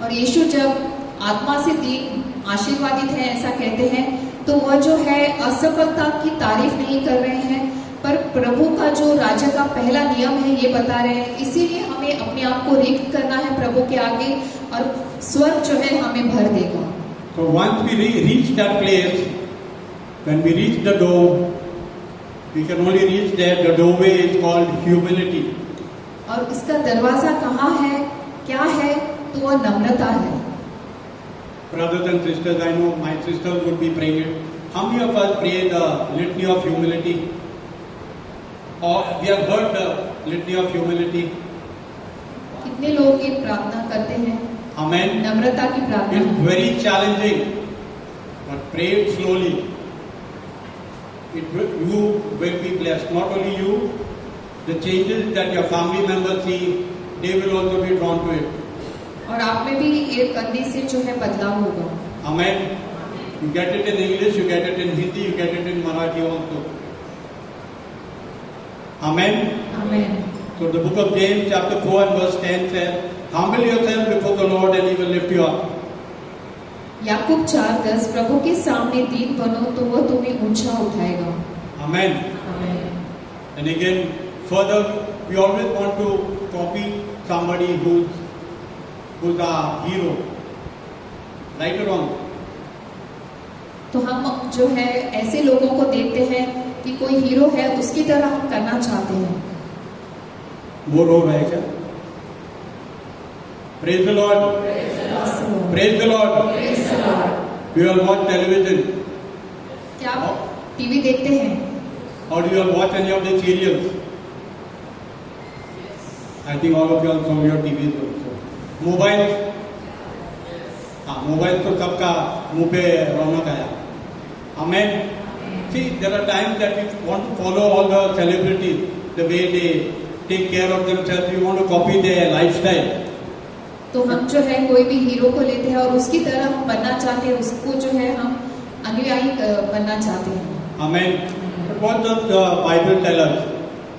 और यीशु जब आत्मा से दीन आशीर्वादित है ऐसा कहते हैं तो वह जो है असफलता की तारीफ नहीं कर रहे हैं पर प्रभु का जो राज्य का पहला नियम है ये बता रहे हैं। इसीलिए हमें अपने आप को रिक्त करना है प्रभु के आगे और स्वर्ग जो है हमें भर देगा।
So once we reach that place, when we reach the door, we can only reach there. The doorway is called humility.
और इसका दरवाजा कहाँ है, क्या है? तो वह नम्रता है।
Brothers and sisters, I know my sisters would be praying it. How many of us pray the litany of humility? Or we have heard the litany of humility?
कितने लोग ये प्रार्थना करते हैं?
Amen.
नम्रता की प्रार्थना।
It's very challenging, but pray it slowly. You will be blessed. Not only you, the changes that your family members see, they will also be drawn to it.
और आप में भी ये करने से जो है बदलाव होगा।
Amen. You get it in English, you get it in Hindi, you get it in Marathi also. Amen.
Amen.
So the book of James chapter 4 and verse 10 says, "Humble yourself before the Lord and He will lift you up."
याकूब 4:10 प्रभु के सामने दीन बनो तो वह तुम्हें ऊंचा उठाएगा।
Amen.
Amen.
And again, further, we always want to copy somebody who's a hero. Right or wrong?
तो हम जो है ऐसे लोगों को देखते हैं कि कोई हीरो है उसकी तरह हम करना चाहते हैं।
वो रो रहे क्या? Praise the Lord. Praise the Lord. We all watch television.
क्या आप टीवी देखते हैं?
Or do you all watch any of the serials? I think all of you all saw your TVs also. Mobile? हाँ, mobile तो सबका मुंह पे रौनक आया. Amen. See, there are times that we want to follow all the celebrities, the way they take care of themselves. We want to copy their lifestyle.
तो हम जो है कोई भी हीरो को लेते हैं और उसकी तरह हम बनना चाहते हैं, उसको जो है हम अनुयायी बनना चाहते हैं.
Amen. But what does the Bible tell us?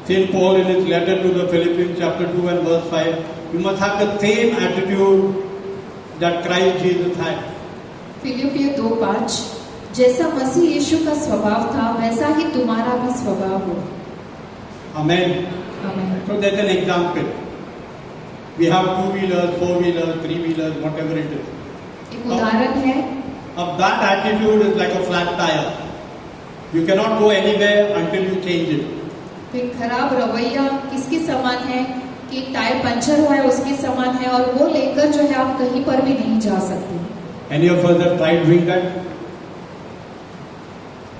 Saint Paul in his letter to the Philippians chapter 2 and verse 5, you must have the same attitude that Christ Jesus had.
फिलिपियों 2:5 जैसा मसीह यीशु का स्वभाव था वैसा ही तुम्हारा भी स्वभाव हो.
Amen.
आमीन.
So that's an example. We have 2-wheelers, 4-wheelers, 3-wheelers, whatever it is.
एक उदाहरण है.
Of that attitude is like a flat tire. You cannot go anywhere until you change it.
तो एक खराब रवैया किसके समान है कि एक टायर पंचर हुआ है उसके समान है और वो लेकर जो है आप कहीं पर भी नहीं जा सकते.
Any of us have tried doing that?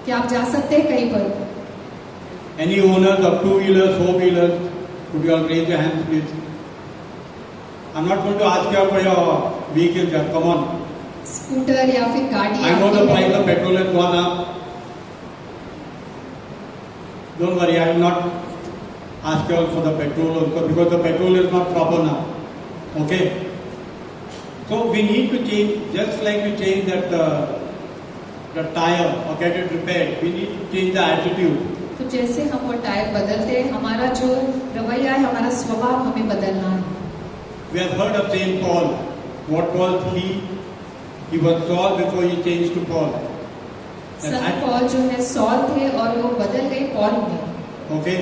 क्या आप जा सकते हैं कहीं पर?
Any owners of 2-wheelers, 4-wheelers, could you all raise your hands, please? I'm not going to ask you for your vehicles, come on.
Scooter या फिर गाड़ी.
I know the price of petrol has gone up. Don't worry, I will not ask you all for the petrol also because the petrol is not proper now. Okay? So we need to change, just like we change that the tire or get it repaired, we need to change the attitude.
तो जैसे हम वो tyre बदलते हैं हमारा जो रवैया है हमारा स्वभाव हमें बदलना है.
We have heard of Saint Paul. What was he? He was Saul before he changed to Paul.
Sant Paul जो है सॉल थे और वो बदल गए पॉल में.
Okay?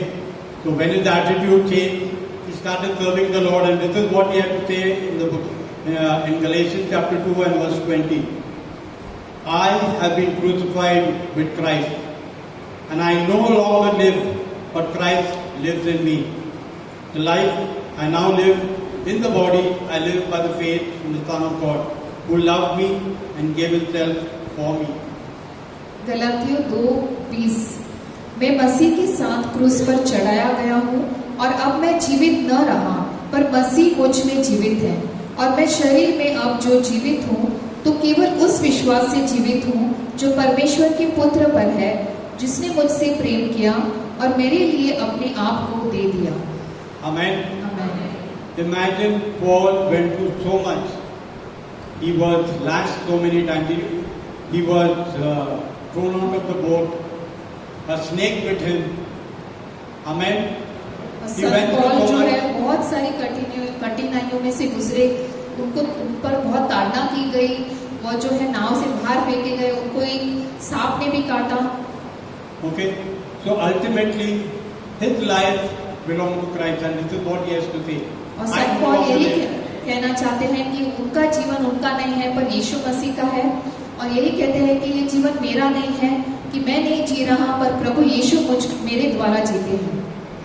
So when his attitude changed, he started serving the Lord, and this is what he had to say in the book, in Galatians chapter 2 and verse 20. I have been crucified with Christ, and I no longer live, but Christ lives in me. The life I now live in the body, I live by the faith in the Son of God, who loved me and gave himself for me.
गलातियों 2:20 मैं मसीह के साथ क्रूस पर चढ़ाया गया हूँ और अब मैं जीवित न रहा पर मसीह मुझ में जीवित है और मैं शरीर में अब जो जीवित हूँ तो केवल उस विश्वास से जीवित हूँ जो परमेश्वर के पुत्र पर है जिसने मुझसे प्रेम किया और मेरे लिए अपने आप को दे दिया.
Amen.
आमीन.
Imagine Paul went through so much. He was lashed so many times. He was thrown out of the boat. A snake bit him. Amen. He
Sant
went
Paul
through so
जो है
much.
बहुत सारी कठिनाइयों में से गुजरे. उनको उन पर बहुत ताड़ना की गई. वो जो है नाव से बाहर फेंके गए. उनको एक सांप ने भी काटा.
Okay. So ultimately, his life belonged to Christ, and this is what he has to say.
और
I
Sant
no
Paul
longer
यही
live.
कहना चाहते हैं कि उनका जीवन उनका नहीं है पर यीशु मसीह का है और यही कहते हैं कि ये जीवन मेरा नहीं है कि मैं नहीं जी रहा पर प्रभु यीशु मेरे द्वारा जीते हैं.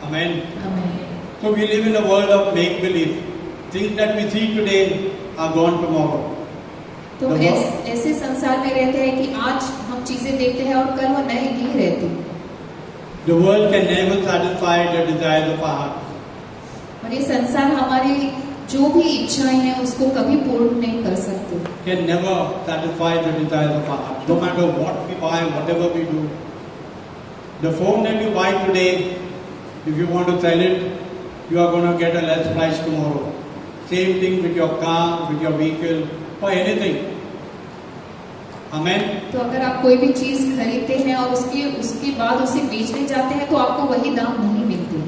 Amen.
आमीन.
So we live in a world of make believe. Things that we see today are gone tomorrow.
तो
The world-
ऐसे संसार में रहते हैं कि आज हम चीजें देखते हैं और कल वो नहीं रहती.
The world can never satisfy the desires of our heart.
और ये संसार हमारी जो भी इच्छाएं हैं उसको कभी पूर्ण नहीं कर सकते.
Can never satisfy the desires of our heart. No matter what we buy, whatever we do. The phone that you buy today, if you want to sell it, you are going to get a less price tomorrow. Same thing with your car, with your vehicle, or anything. Amen.
तो अगर आप कोई भी चीज खरीदते हैं और उसके बाद उसे बेचने जाते हैं तो आपको वही दाम नहीं मिलते.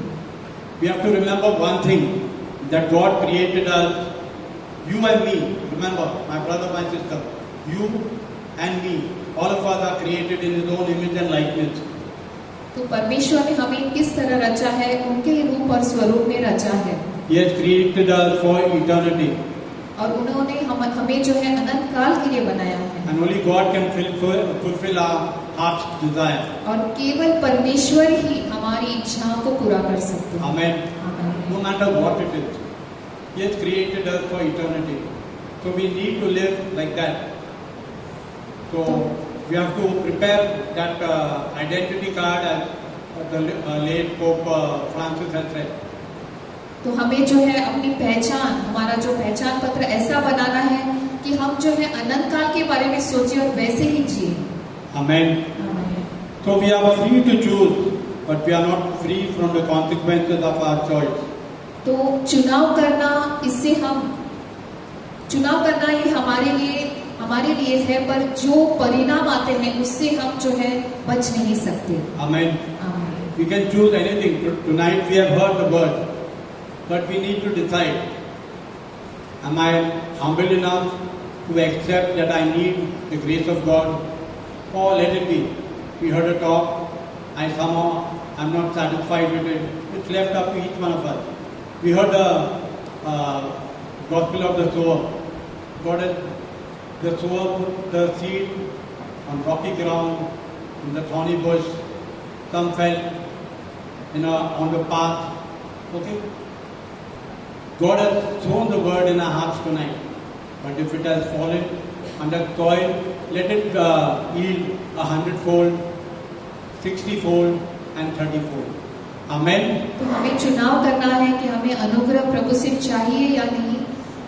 We have to remember one thing, that God created us, you and me. Remember, my brother, my sister, you and me, all of us are created in His own image and likeness.
तो परमेश्वर ने हमें किस तरह रचा है, उनके रूप और स्वरूप में रचा है.
He has created us for eternity.
और उन्होंने हमें जो है अनंत काल के लिए बनाया है.
And only God can fulfill our heart's desire.
और केवल परमेश्वर ही हमारी इच्छाओं को पूरा कर सकते हैं.
Amen.
आमीन.
No matter what it is. He has created us for eternity. So we need to live like that. So we have to prepare that identity card as the late Pope Francis has said.
तो हमें जो है अपनी पहचान, हमारा जो पहचान पत्र ऐसा बनाना है कि हम जो है अनंत काल के बारे में सोचें और वैसे ही जिए।
Amen. So we are free to choose, but we are not free from the consequences of our choice.
तो चुनाव करना, इससे हम चुनाव करना ये हमारे लिए है, पर जो परिणाम आते हैं उससे हम जो है बच नहीं सकते।
Amen. We can choose anything. Tonight we have heard the word, but we need to decide. Am I humble enough to accept that I need the grace of God? Or let it be. We heard a talk. I'm not satisfied with it. It's left up to each one of us. We heard the gospel of the sower. God has the sower put the seed on rocky ground, in the thorny bush. Some fell, on the path. Okay. God has sown the word in our hearts tonight. But if it has fallen under soil, let it yield 100-fold, 60-fold, and 30-fold. Amen.
तो हमें चुनाव करना है कि हमें अनुग्रह प्रभु से चाहिए या नहीं,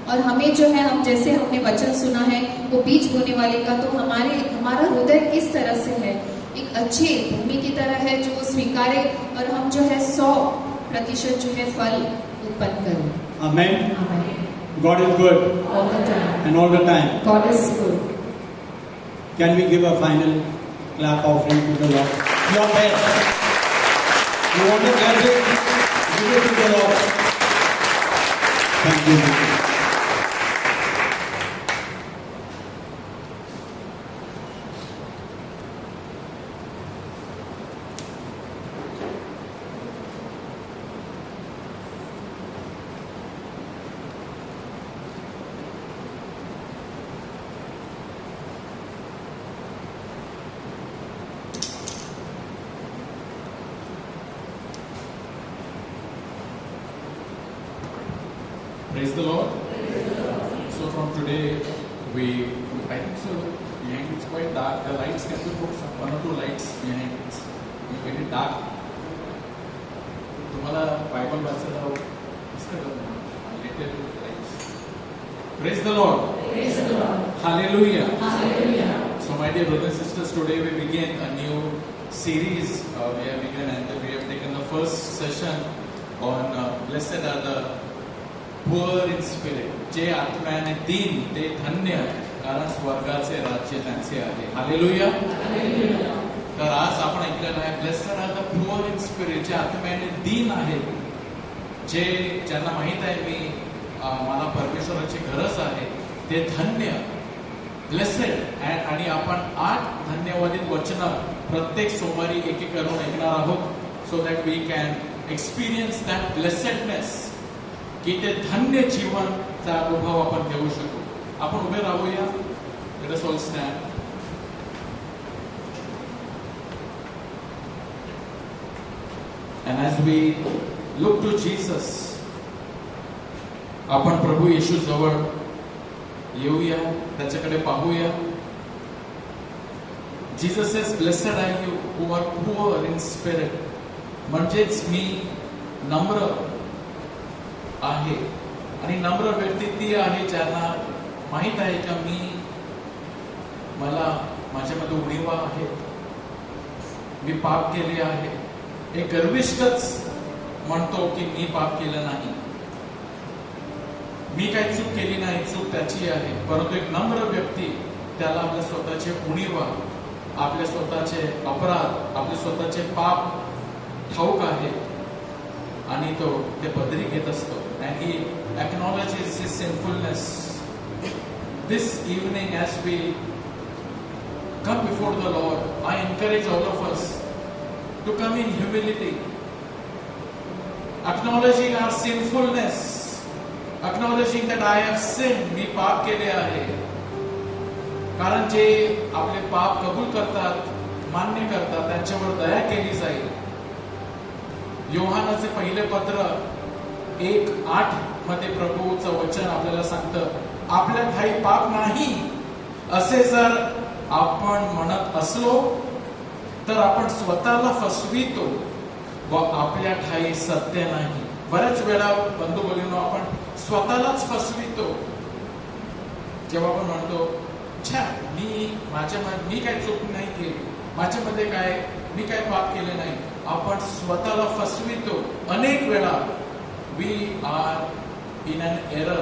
और हमें जो है, हम जैसे हमने वचन सुना है वो बीज बोने वाले का, तो हमारा हृदय किस तरह से है, एक अच्छे भूमि की तरह है जो स्वीकारे, और हम जो है 100% जो है फल उत्पन्न करें।
Amen.
Amen.
God is good.
All the time.
And all the time.
God is good.
Can we give a final clap offering to the Lord? Your best. You want to bless it? Give it to the Lord. Thank you.
Praise the Lord. So from today, I think so, behind it's quite dark. The lights can be put, one or two lights behind it. It's very dark. तुम्हाला Bible वाचायला दिसतं का? Little lights. Praise the Lord.
Praise the Lord.
Hallelujah.
Hallelujah.
So my dear brothers and sisters, today we begin a new series. We have taken the first session on blessed are the poor in spirit. जे आत्म्याने दीन ते धन्य, कारण स्वर्गाचे राज्य त्यांचे आहे. Hallelujah. तर आज आपण ऐकलेलं आहे blessed are the poor in spirit, जे आत्म्याने दीन आहेत, जे ज्यांना माहित आहे मला परमेश्वराची गरज आहे, ते धन्य, ब्लेसेड. आणि आपण 8 धन्यवादित वचन प्रत्येक सोमवारी एक करून ऐकणार आहोत, so that we can experience that blessedness, की ते धन्य जीवनचा अनुभव आपण घेऊ शकू. आपण उभे राहूया. Let us all stand. And as we look to Jesus, आपण प्रभू येशू जवळ येऊया, त्याच्याकडे पाहूया. Jesus says, blessed are you who are poor in spirit. म्हणजेच मी नम्र आहे, आणि नम्र व्यक्ती ती आहे ज्यांना माहित आहे का मला माझ्यामध्ये उणीवा आहे, मी पाप केले आहे. एक गर्विष्ठच म्हणतो की मी पाप केलं नाही, मी काही चूक केली नाही, चूक त्याची आहे. परंतु एक नम्र व्यक्ती त्याला आपल्या स्वतःचे उणीवा, आपले स्वतःचे अपराध, आपले स्वतःचे पाप ठाऊक आहे, आणि तो ते पदरी घेत असतो. And he acknowledges his sinfulness. This evening, as we come before the Lord, I encourage all of us to come in humility, acknowledging our sinfulness, acknowledging that I have sinned. मी पाप केले आहे. कारण जे आपले पाप कबूल करतात, मान्य करतात, त्यांच्यावर दया केली जाईल. योहानाचे पहिले पत्र 1:8 मध्ये प्रभूचं वचन आपल्याला सांगतं, आपल्या ठाई पाप नाही असे जर आपण म्हणत असलो तर आपण स्वतःला फसवितो व आपल्या ठाई सत्य नाही. बऱ्याच वेळा बंधू भगिनींनो आपण स्वतःलाच फसवितो. जेव्हा आपण म्हणतो छा मी काय चूक नाही केली, माझ्यामध्ये मी काय पाप केले नाही, आपण स्वतःला फसवितो. अनेक वेळा we are in an error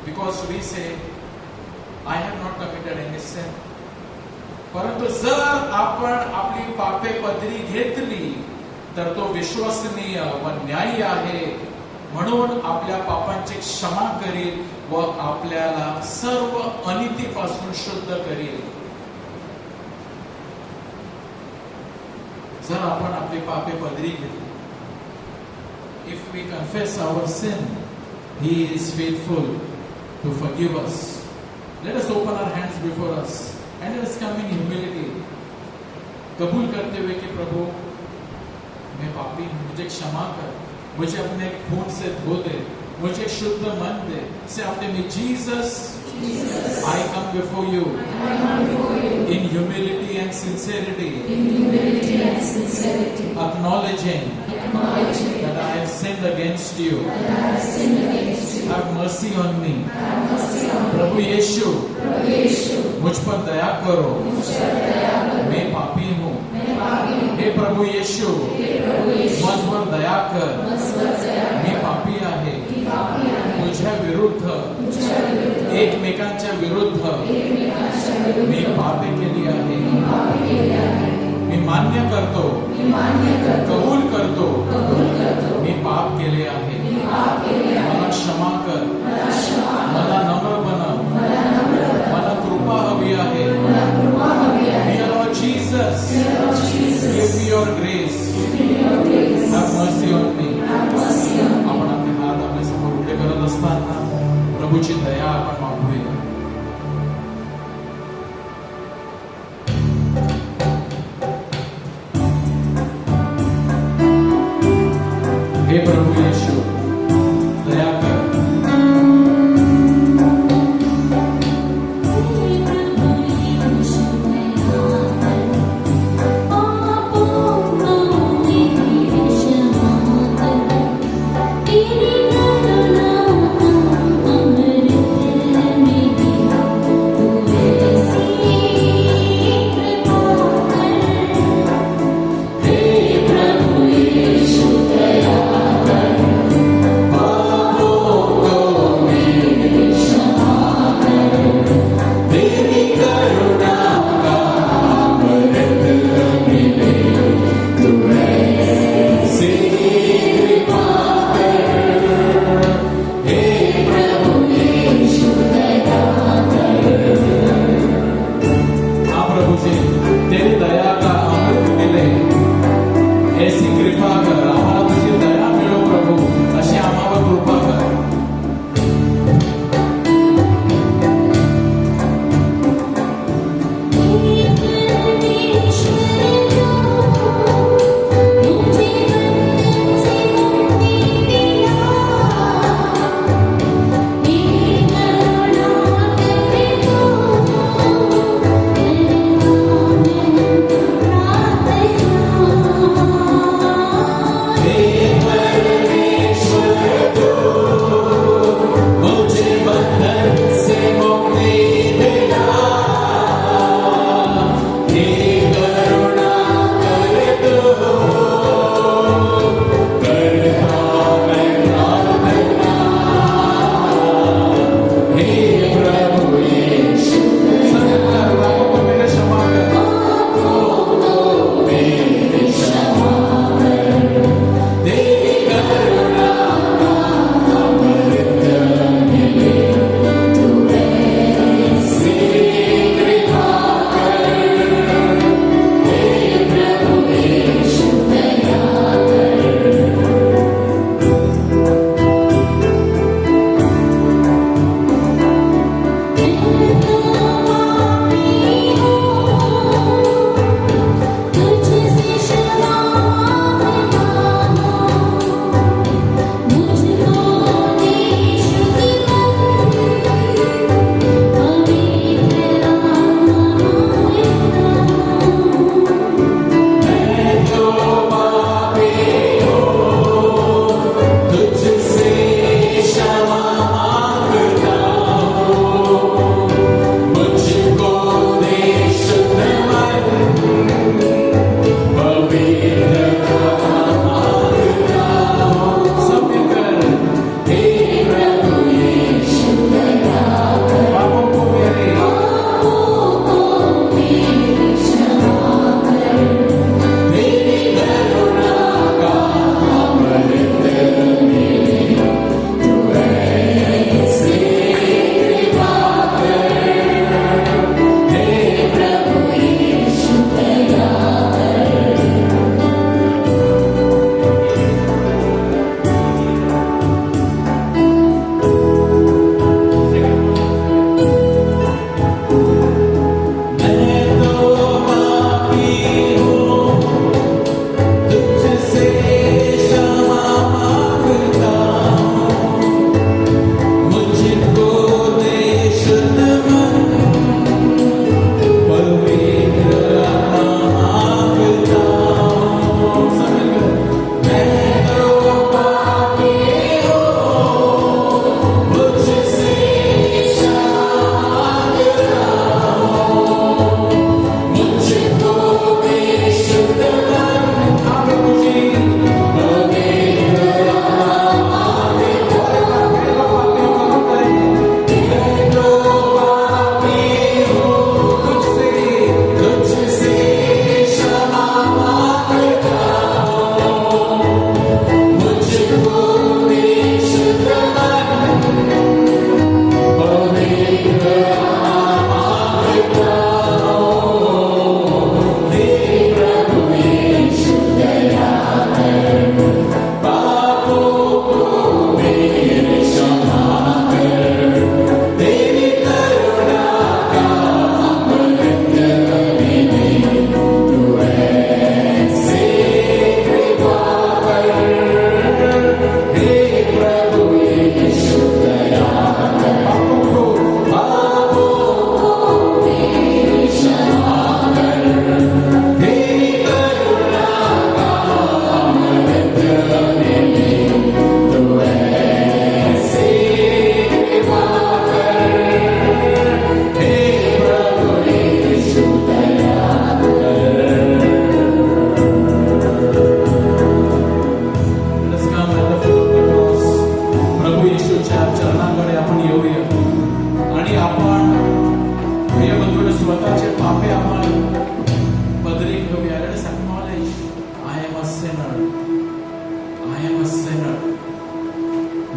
because we say I have not committed any sin. परंतु जर आपण आपली पापे पदरी घेतली तर तो विश्वसनीय व न्यायी आहे, म्हणून आपल्या पापांची क्षमा करील व आपल्याला सर्व अनितीपासून शुद्ध करील. जर आपण आपली पापे पदरी घेतली, if we confess our sin, he is faithful to forgive us. Let us open our hands before us and let us come in humility, कबूल करते हुए कि प्रभु मैं पापी हूं, मुझे क्षमा कर, मुझे अपने खून से धो दे, मुझे शुद्ध मन दे. से after me Jesus, I come before you in humility and sincerity, acknowledging that I have sinned against you. Have mercy on me. प्रभु यीशु, मुझ पर दया करो, मैं पापी हूँ. हे प्रभु यीशु, मुझ पर दया कर, मी पापी आहे. तुझ्या विरुद्ध, एकमेकांच्या विरुद्ध मी पापे केली आहे. मी मान्य करतो, कबूल करतो, मी पाप केले आहे. मला क्षमा कर, मला नम्र बनव, मला कृपा हवी आहे. Dear Lord Jesus, give me your grace. Have mercy on me. आपण आपले हात आपल्या समोर उभे करत असताना प्रभूची दया आपण मागूया. हे प्रभु यीशु, दया कर.
तेरी करुणा अमृत में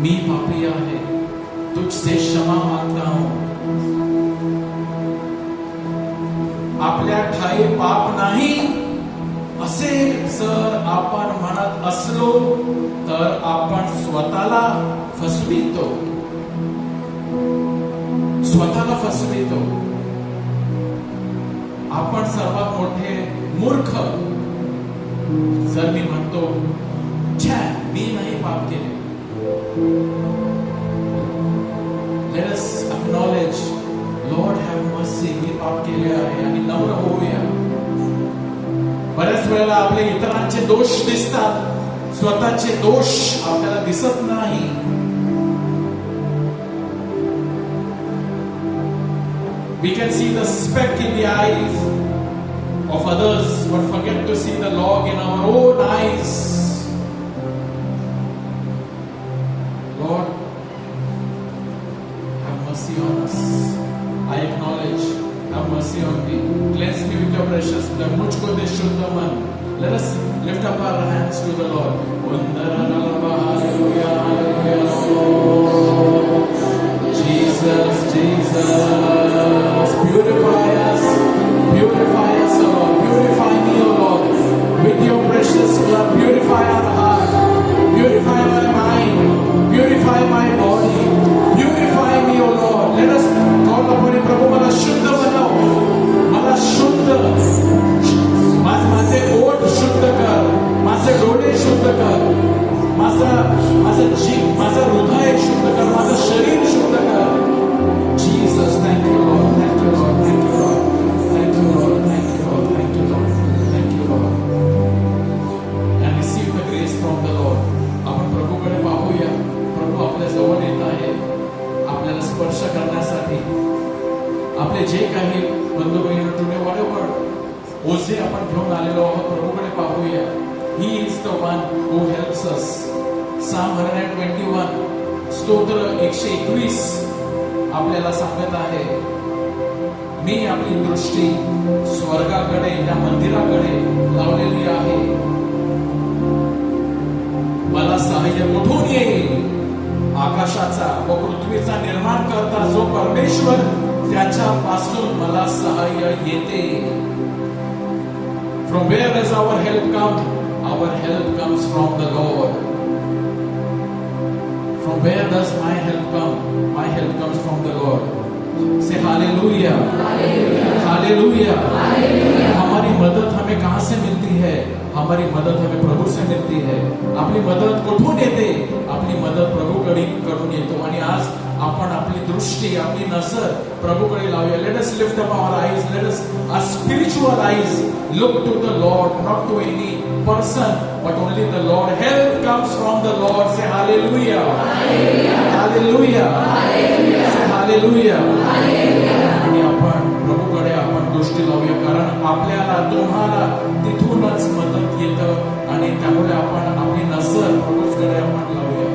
मी पापी आहे, तुझसे क्षमा मागता हूं. आपल्या ठाई पाप नाही असे जर आपण म्हणत असलो तर आपण स्वतःला फसवितो. आपण सर्वात मोठे मूर्ख जर मी म्हणतो छे मी नाही पाप केले. Let us acknowledge, Lord have mercy, मी पाप केले आहे आणि नम्र होऊया. बऱ्याच वेळेला आपले इतरांचे दोष दिसतात, स्वतःचे दोष आपल्याला दिसत नाही. We can see the speck in the eyes of others, but forget to see the log in our own eyes. Lord, have mercy on us. I acknowledge, have mercy on me. Cleanse me with your precious blood. मुझको दे शुद्ध मन. Let us lift up our hands to the Lord. Hallelujah, hallelujah. Jesus, Jesus, purify us, O Lord. Purify me, O Lord, with your precious blood. Purify our heart, purify my mind, purify my body, purify me, O Lord. Let us call upon Him. प्रभु मला शुद्ध बनव, मला शुद्ध, माझे ओठ शुद्ध कर, माझे डोळे शुद्ध कर, माझं जीव, माझं हृदय शुद्ध कर, माझं शरीर शुद्ध कर. Jesus, thank you, Lord. Thank you, Lord. Thank you, Lord. Thank you, Lord. Thank you, Lord. Thank you, Lord. Thank you, Lord. And receive the grace from the Lord. आपण प्रभूकडे पाहूया. प्रभू आपल्या जवळ येत आहे, आपल्याला स्पर्श करण्यासाठी. आपले जे काही बंधू बहिणी टुडे whatever ओझे आपण घेऊन आलेलो आहोत, प्रभूकडे पाहूया. He is the one who helps us. Psalm 121 स्तोत्र 121 आपल्याला सांगत आहे, मी आपली दृष्टी स्वर्गाकडे, त्या मंदिराकडे लावलेली आहे. मला सहाय्य कुठून येईल? आकाशाचा व पृथ्वीचा निर्माण करता जो परमेश्वर, त्याच्यापासून मला सहाय्य येते. From where does our help come? Our help comes from the Lord. From where does my help come? My help comes from the Lord. Say hallelujah. Hallelujah. Hallelujah. Hallelujah. हमारी मदद हमें कहां से मिलती है? हमारी मदद हमें प्रभु से मिलती है. आपली मदत कुठून येते? आपली मदद प्रभूकडून येतो. आणि आज आपण आपली दृष्टी, आपली नजर प्रभूकडे लावूया. Let us lift up our eyes. Let us, our spiritual eyes, look to the Lord, not to any person, but only the Lord. Help comes from the Lord. Say hallelujah. Hallelujah. Hallelujah. Hallelujah. Say hallelujah. Hallelujah. आणि आपण प्रभूकडे आपण दृष्टी लावूया, कारण आपल्याला, तुम्हाला तिथूनच मदत येतं. आणि त्यामुळे आपण आपली नजर प्रभूकडे आपण लावूया.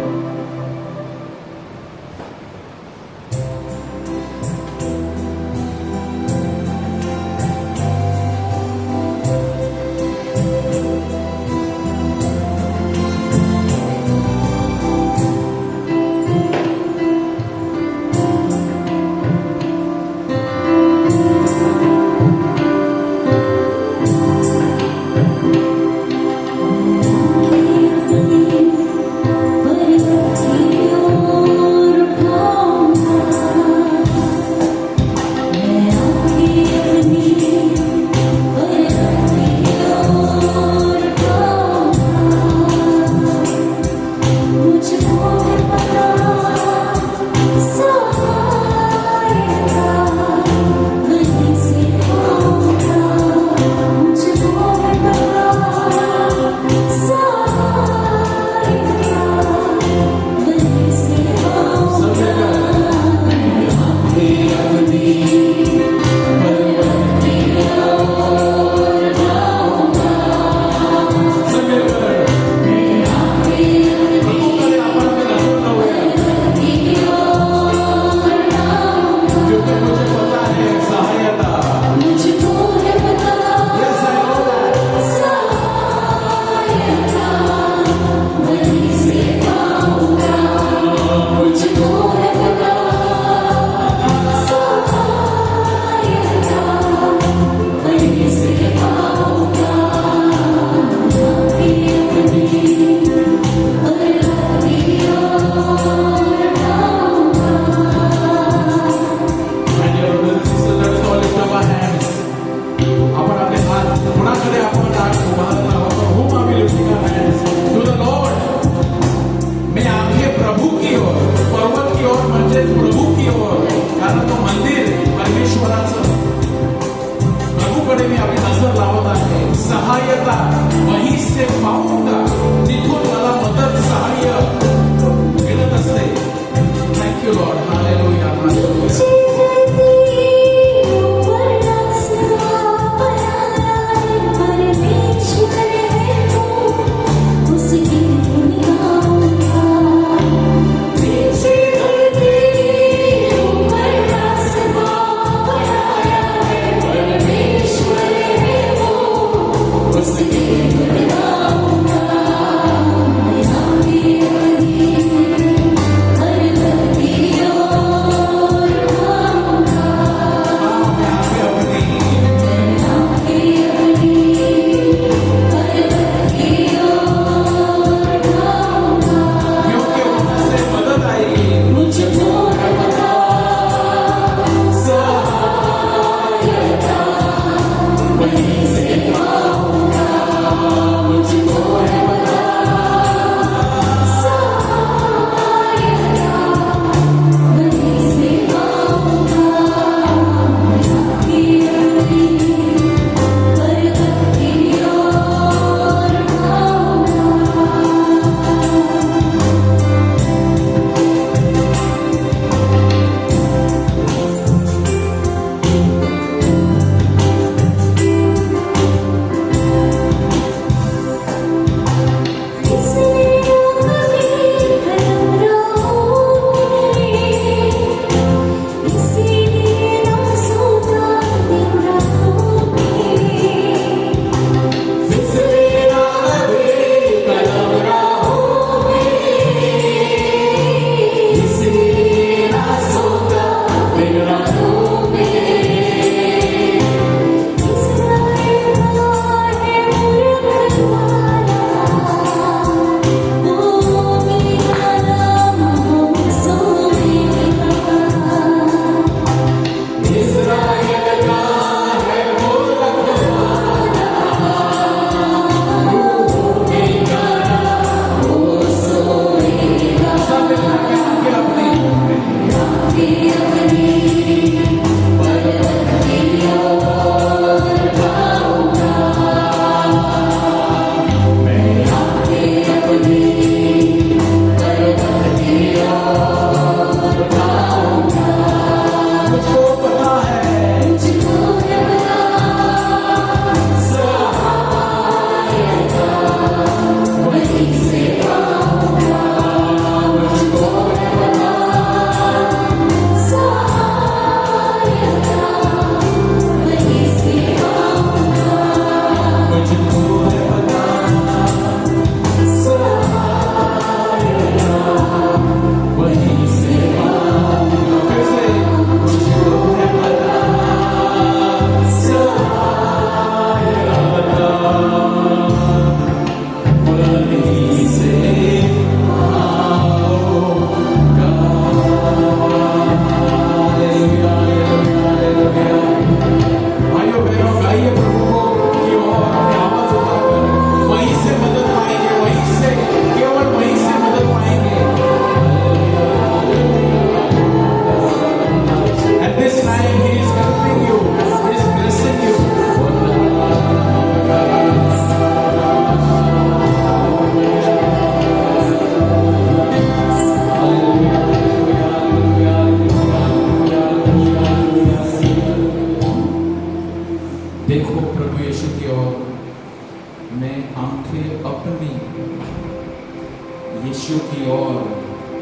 यीशु की ओर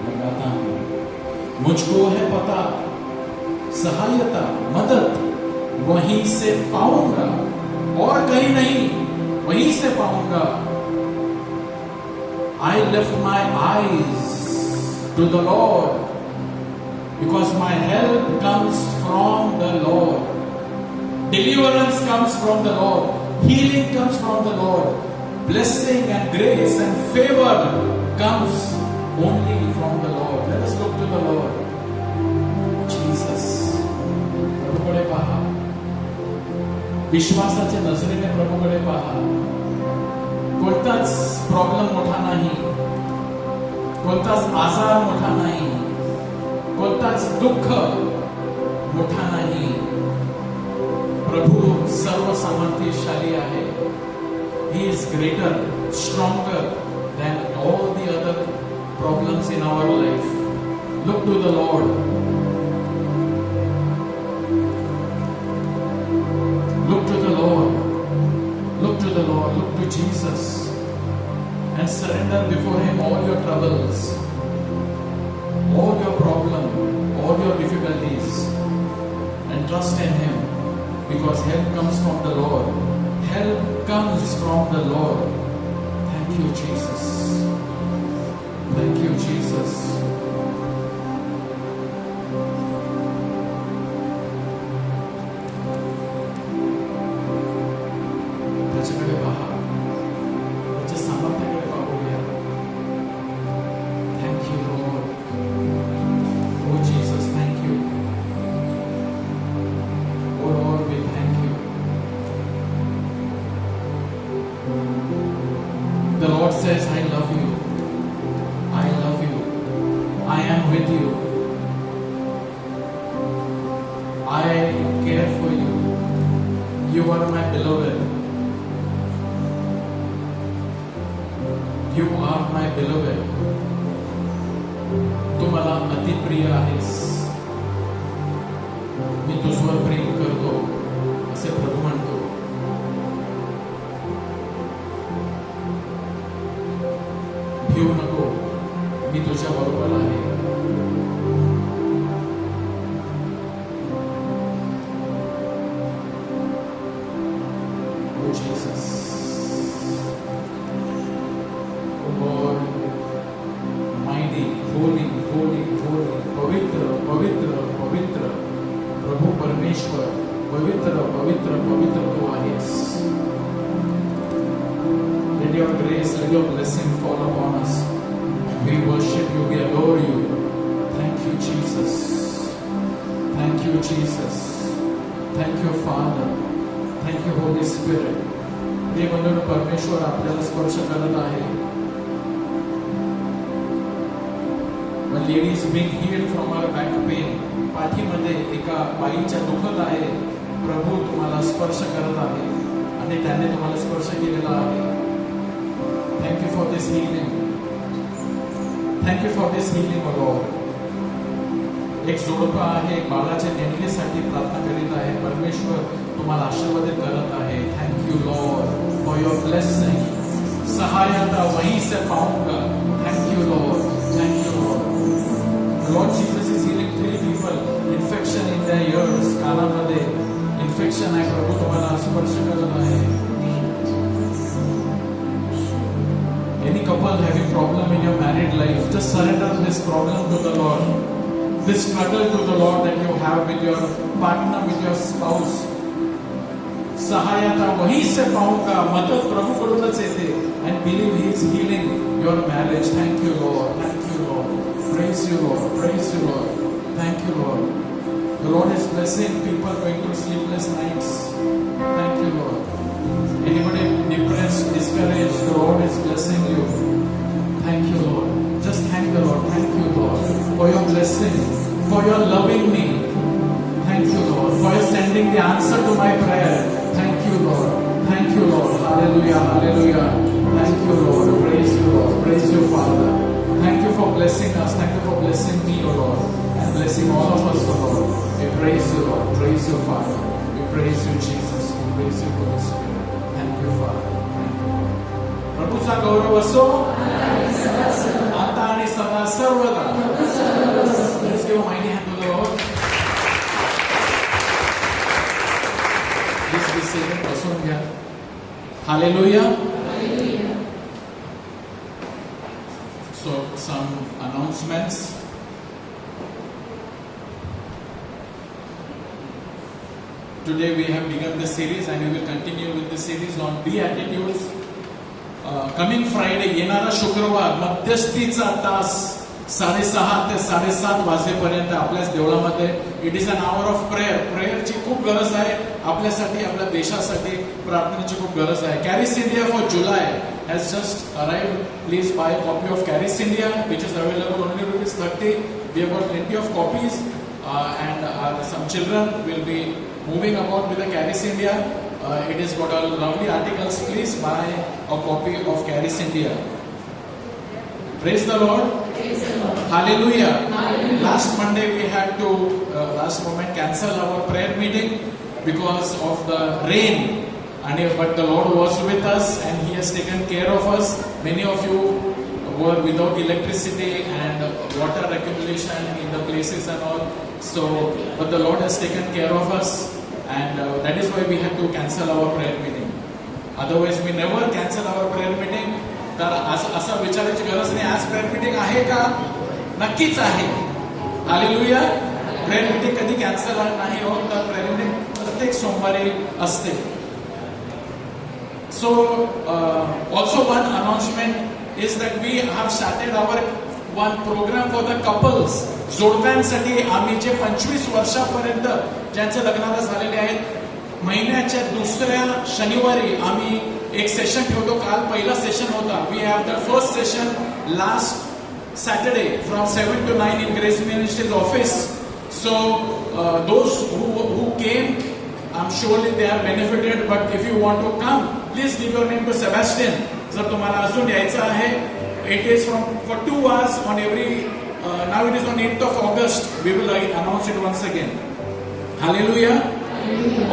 लगाता हूं। मुझको है पता सहायता मदद वहीं से पाऊंगा और कहीं नहीं, वहीं से पाऊंगा। I lift my eyes to the Lord because my help comes from the Lord. Deliverance comes from the Lord. Healing comes from the Lord. Blessing and grace and favor comes only from the Lord. Let us look to the Lord. Jesus. प्रभूकडे पहा. विश्वासाच्या नजरेने प्रभूकडे पहा. कोणताच problem मोठा नाही, कोणताच आजार मोठा नाही, कोणताच दुःख मोठा नाही. प्रभू सर्व सामर्थ्यशाली आहे. He is greater, stronger than all the other problems in our life. Look to the Lord. Look to the Lord. Look to the Lord. Look to Jesus. And surrender before Him all your troubles, all your problems, all your difficulties. And trust in Him. Because help comes from the Lord. Help comes from the Lord. Thank you, Jesus. Thank you, Jesus. त्याच्याकडे पहा, त्याच्या सामर्थ्याकडे पाहूया. Thank you, Lord. Oh Jesus, thank you. Oh Lord, we thank you. The Lord says, I love you. I love you. I am with you. I care for you. You are my beloved. You are my beloved. तू मला अति प्रिय आहेस. मी तुझवर प्रेम करतो असे प्रभू म्हणतो. भिवू नको, मी तुझ्या बरोबर आहे. Oh Jesus. Oh Lord, mighty, holy, holy, holy, पवित्र, पवित्र, पवित्र.
पवित्र पवित्र पवित्र तू आहेस. Let your grace, let your blessing fall upon us. We worship you, we adore you. Thank you, Jesus. Thank you, Jesus. Thank you, Father. Thank you, Holy Spirit. हे म्हणून परमेश्वर आपल्याला स्पर्श करत आहे. One lady is being healed from her back pain. पाठीमध्ये एका बाईच्या दुखत आहे. प्रभू तुम्हाला स्पर्श करत आहे आणि त्याने तुम्हाला स्पर्श केलेला आहे. Thank you for this healing. Thank you for this healing, O Lord. एक जोडपं आहे, बाळाच्या नेमणीसाठी प्रार्थना करीत आहे. परमेश्वर तुम्हाला आशीर्वादित करत आहे. Thank you Lord for your blessing. सहायता वहीं से पाऊंगा. Thank you Lord. Thank you Lord. Lord Jesus is healing 3 people. Infection in the years. कानामध्ये इन्फेक्शन आहे. प्रभू तुम्हाला स्पर्श करत आहे. Any couple having problem in your married life, just surrender this problem to the Lord. This struggle to the Lord that you have with your partner, with your spouse. सहायता वहीं से पाऊंगा. मदद प्रभु कडूनच येते. And believe He is healing your marriage. Thank you, Lord. Thank you, Lord. Praise you, Lord. Praise you, Lord. Thank you, Lord. The Lord is blessing people going through sleepless nights. Thank you, Lord. Anybody depressed, discouraged, the Lord is blessing you. Thank you, Lord. Just thank the Lord. Thank you, Lord, for your blessing, for your loving me. Thank you, Lord, for your sending the answer to my prayer. Thank you, Lord. Thank you, Lord. Hallelujah, hallelujah. Thank you, Lord. Praise you, Lord. Praise you, Father. Thank you for blessing us. Thank you for blessing me, O Lord, and blessing all of us, O Lord. We praise you, Lord. Praise you, Father. We praise you, Jesus. We praise you, Holy Spirit. Thank you, Father. Thank you, Lord. प्रभूचा गौरव असो आता आणि सदा सर्वदा. Let's give a mighty hand to the Lord. Please be seated. बसून घ्या. Hallelujah. So some announcements. Today we have begun the series and we will continue with the series on Beatitudes. Coming Friday, येणारा शुक्रवार, मध्यस्थीचा तास 6:30 ते 7:30 वाजेपर्यंत आपल्याच देवळामध्ये. It is an hour of prayer. प्रेयरची खूप गरज आहे आपल्यासाठी, आपल्या देशासाठी प्रार्थनेची खूप गरज आहे. Charis India for July has just arrived. Please buy a copy of Caris India, which is available only ₹30. We have got plenty of copies, and some children will be moving about with the Caris India. It has got all lovely articles. Please buy a copy of Caris India. Praise the Lord.
Praise the Lord.
Hallelujah.
Hallelujah.
Last Monday we had to last moment cancel our prayer meeting because of the rain. But the Lord was with us and He has taken care of us. Many of you were without electricity and water accumulation in the places and all. So, but the Lord has taken care of us, and that is why we had to cancel our prayer meeting. Otherwise, we never cancel our prayer meeting. तर असा विचारायची गरज नाही. आज prayer meeting आहे का? नक्कीच आहे. हालेलुया. प्रेयर मीटिंग कधी कॅन्सल नाही होत. तर प्रेयर मीटिंग प्रत्येक सोमवारी असते. So also one announcement is that we have started our one program for the couples. जोडप्यांसाठी आम्ही जे 25 वर्षापर्यंत ज्यांचे लग्नाला झालेले आहेत, महिन्याच्या दुसऱ्या शनिवारी आम्ही एक सेशन ठेवतो. काल पहिला सेशन होता. We have the first session last Saturday from 7 to 9 in Grace Ministries office. So those who came, I'm surely they are benefited. But if you want to come, please give your name to Sebastian. जर तुम्हाला अजून यायचं आहे, it is for 2 hours on every. Now it is on 8th of August. We will announce it once again. Hallelujah.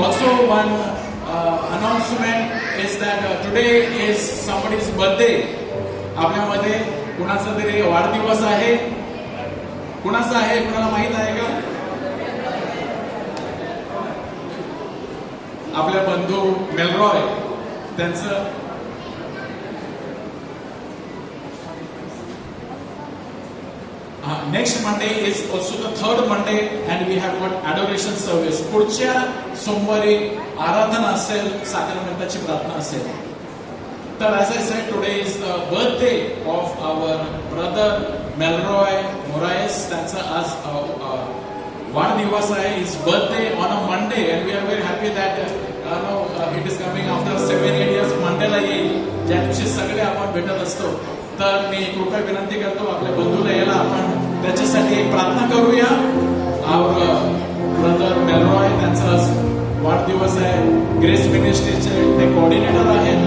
Also one announcement is that today is somebody's birthday. आपल्यामध्ये कुणाचा तरी वाढदिवस आहे. कुणाचा आहे? कुणाला माहित आहे का? आपल्या बंधू मेलरॉय त्यांचं next Monday is also the third Monday and we have got adoration service. पुढच्या सोमवारी आराधना असेल, साक्रमेंटाची प्रार्थना असेल. तर as I said, today is the birthday of our brother Melroy Moraes. त्यांचा आज वाढदिवस आहे. His birthday on a Monday and we are very happy that it is coming after 7-8 years. Mandela येईल, ज्या दिवशी सगळे आपण भेटत असतो. तर मी कृपया विनंती करतो आपल्या बंधूला यायला आपण त्याच्यासाठी एक प्रार्थना करूया. Our brother Melroy, त्यांचा वाढदिवस आहे. ग्रेस मिनिस्ट्रीचे ते कोऑर्डिनेटर आहेत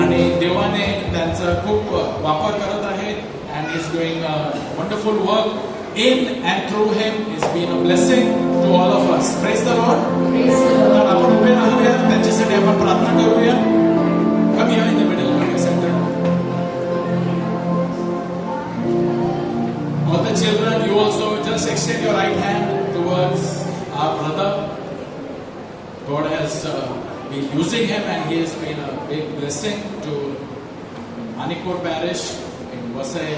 आणि देवाने त्यांचा खूप वापर करत आहेत. and he is doing a wonderful work in and through him. It's been a blessing to all of us. Praise the Lord.
Praise the Lord.
तर आपण उभे राहूया, त्यांच्यासाठी आपण प्रार्थना करूया. Come here in the middle, come here center. All the children, you also just extend your right hand towards our brother. God has been using him and he has been a big blessing to Manikpur Parish in Vasai,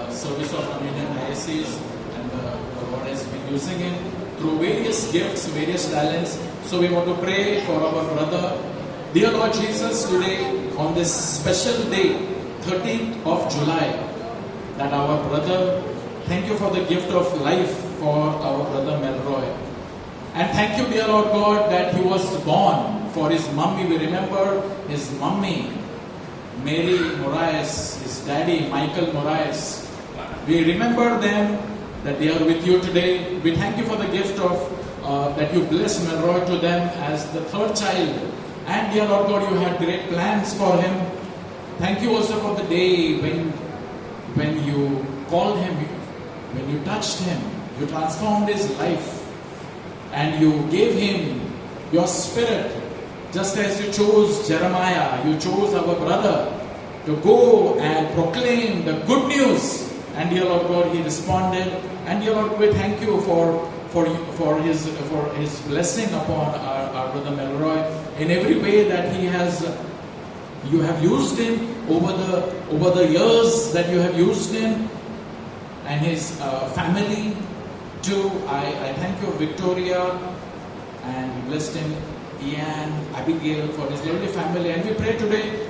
Service of Armenian Diocese, and the Lord has been using him through various gifts, various talents. So we want to pray for our brother. Dear Lord Jesus, today on this special day, 13th of July, that our brother, thank you for the gift of life for our brother Melroy. And thank you, dear Lord God, that he was born for his mummy. We remember his mummy, Mary Moraes, his daddy, Michael Moraes. We remember them, that they are with you today. We thank you for the gift of that you bless Melroy to them as the third child. And dear Lord God, you had great plans for him. Thank you also for the day when you called him, when you touched him, you transformed his life, and you gave him your spirit. Just as you chose Jeremiah, you chose our brother to go and proclaim the good news. And dear Lord God, he responded. And dear Lord, we thank you for his blessing upon our brother Melroy in every way that he has. You have used him over the years that you have used him and his family too. I thank you, Victoria, and we blessed him, Ian, Abigail, for his lovely family. And we pray today,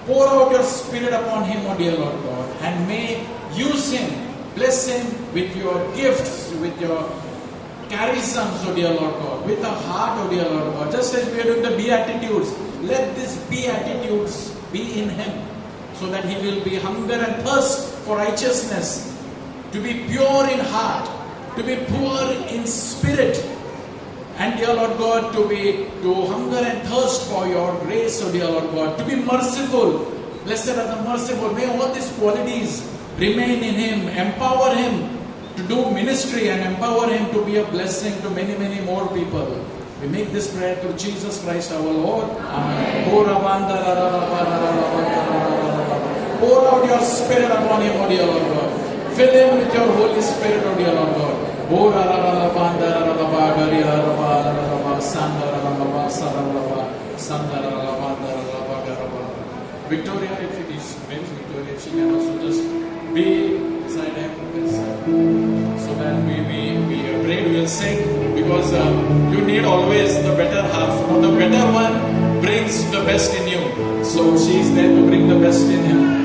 pour out your spirit upon him, O dear Lord God, and may use him, bless him with your gifts, with your charisms, O dear Lord God, with a heart, O dear Lord God. Just as we are doing the Beatitudes, let these Beatitudes be in him, so that he will be hunger and thirst for righteousness, to be pure in heart, to be poor in spirit, and dear Lord God, to hunger and thirst for your grace, O dear Lord God, to be merciful. Blessed are the merciful. May all these qualities remain in him, empower him to do ministry, and empower him to be a blessing to many, many more people. We make this prayer through Jesus Christ our Lord. Amen. Pour out your spirit upon him, O dear Lord God. Fill him with your Holy Spirit, O dear Lord God. Victoria, if it is Victoria, if she can also just be beside him, so that we pray, we will sing, because you need always the better half. Now the better one brings the best in you, so she is there to bring the best in him.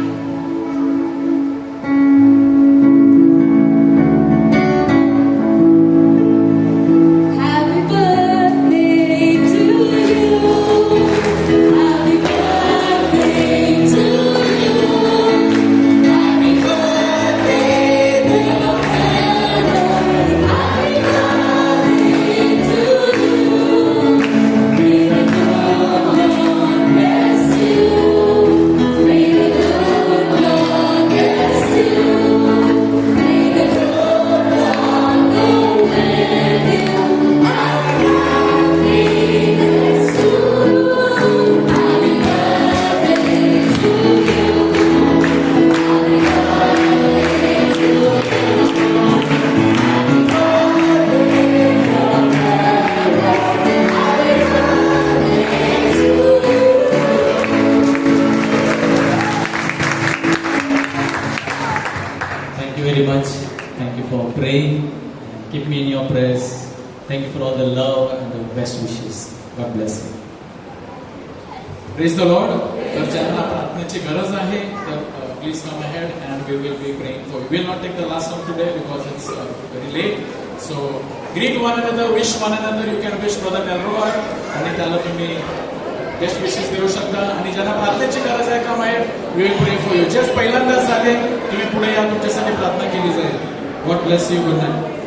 Thank you very much. Thank you for praying. Keep me in your prayers. Thank you for all the love and the best wishes. God bless you.
Praise the Lord. तर ज्यांना प्रार्थनेची गरज आहे तर please come ahead and we will be praying for you. Will not take the last song today because it's very late. So greet one another, wish one another. You can wish brother Telroy आणि त्याला तुम्ही best wishes देऊ शकता. आणि ज्यांना प्रार्थनेची गरज आहे come ahead, we will pray for you. Just पहिल्यांदाच आले तुम्ही पुढे या, तुमच्यासाठी प्रार्थना केली जाईल. God bless you. Good night.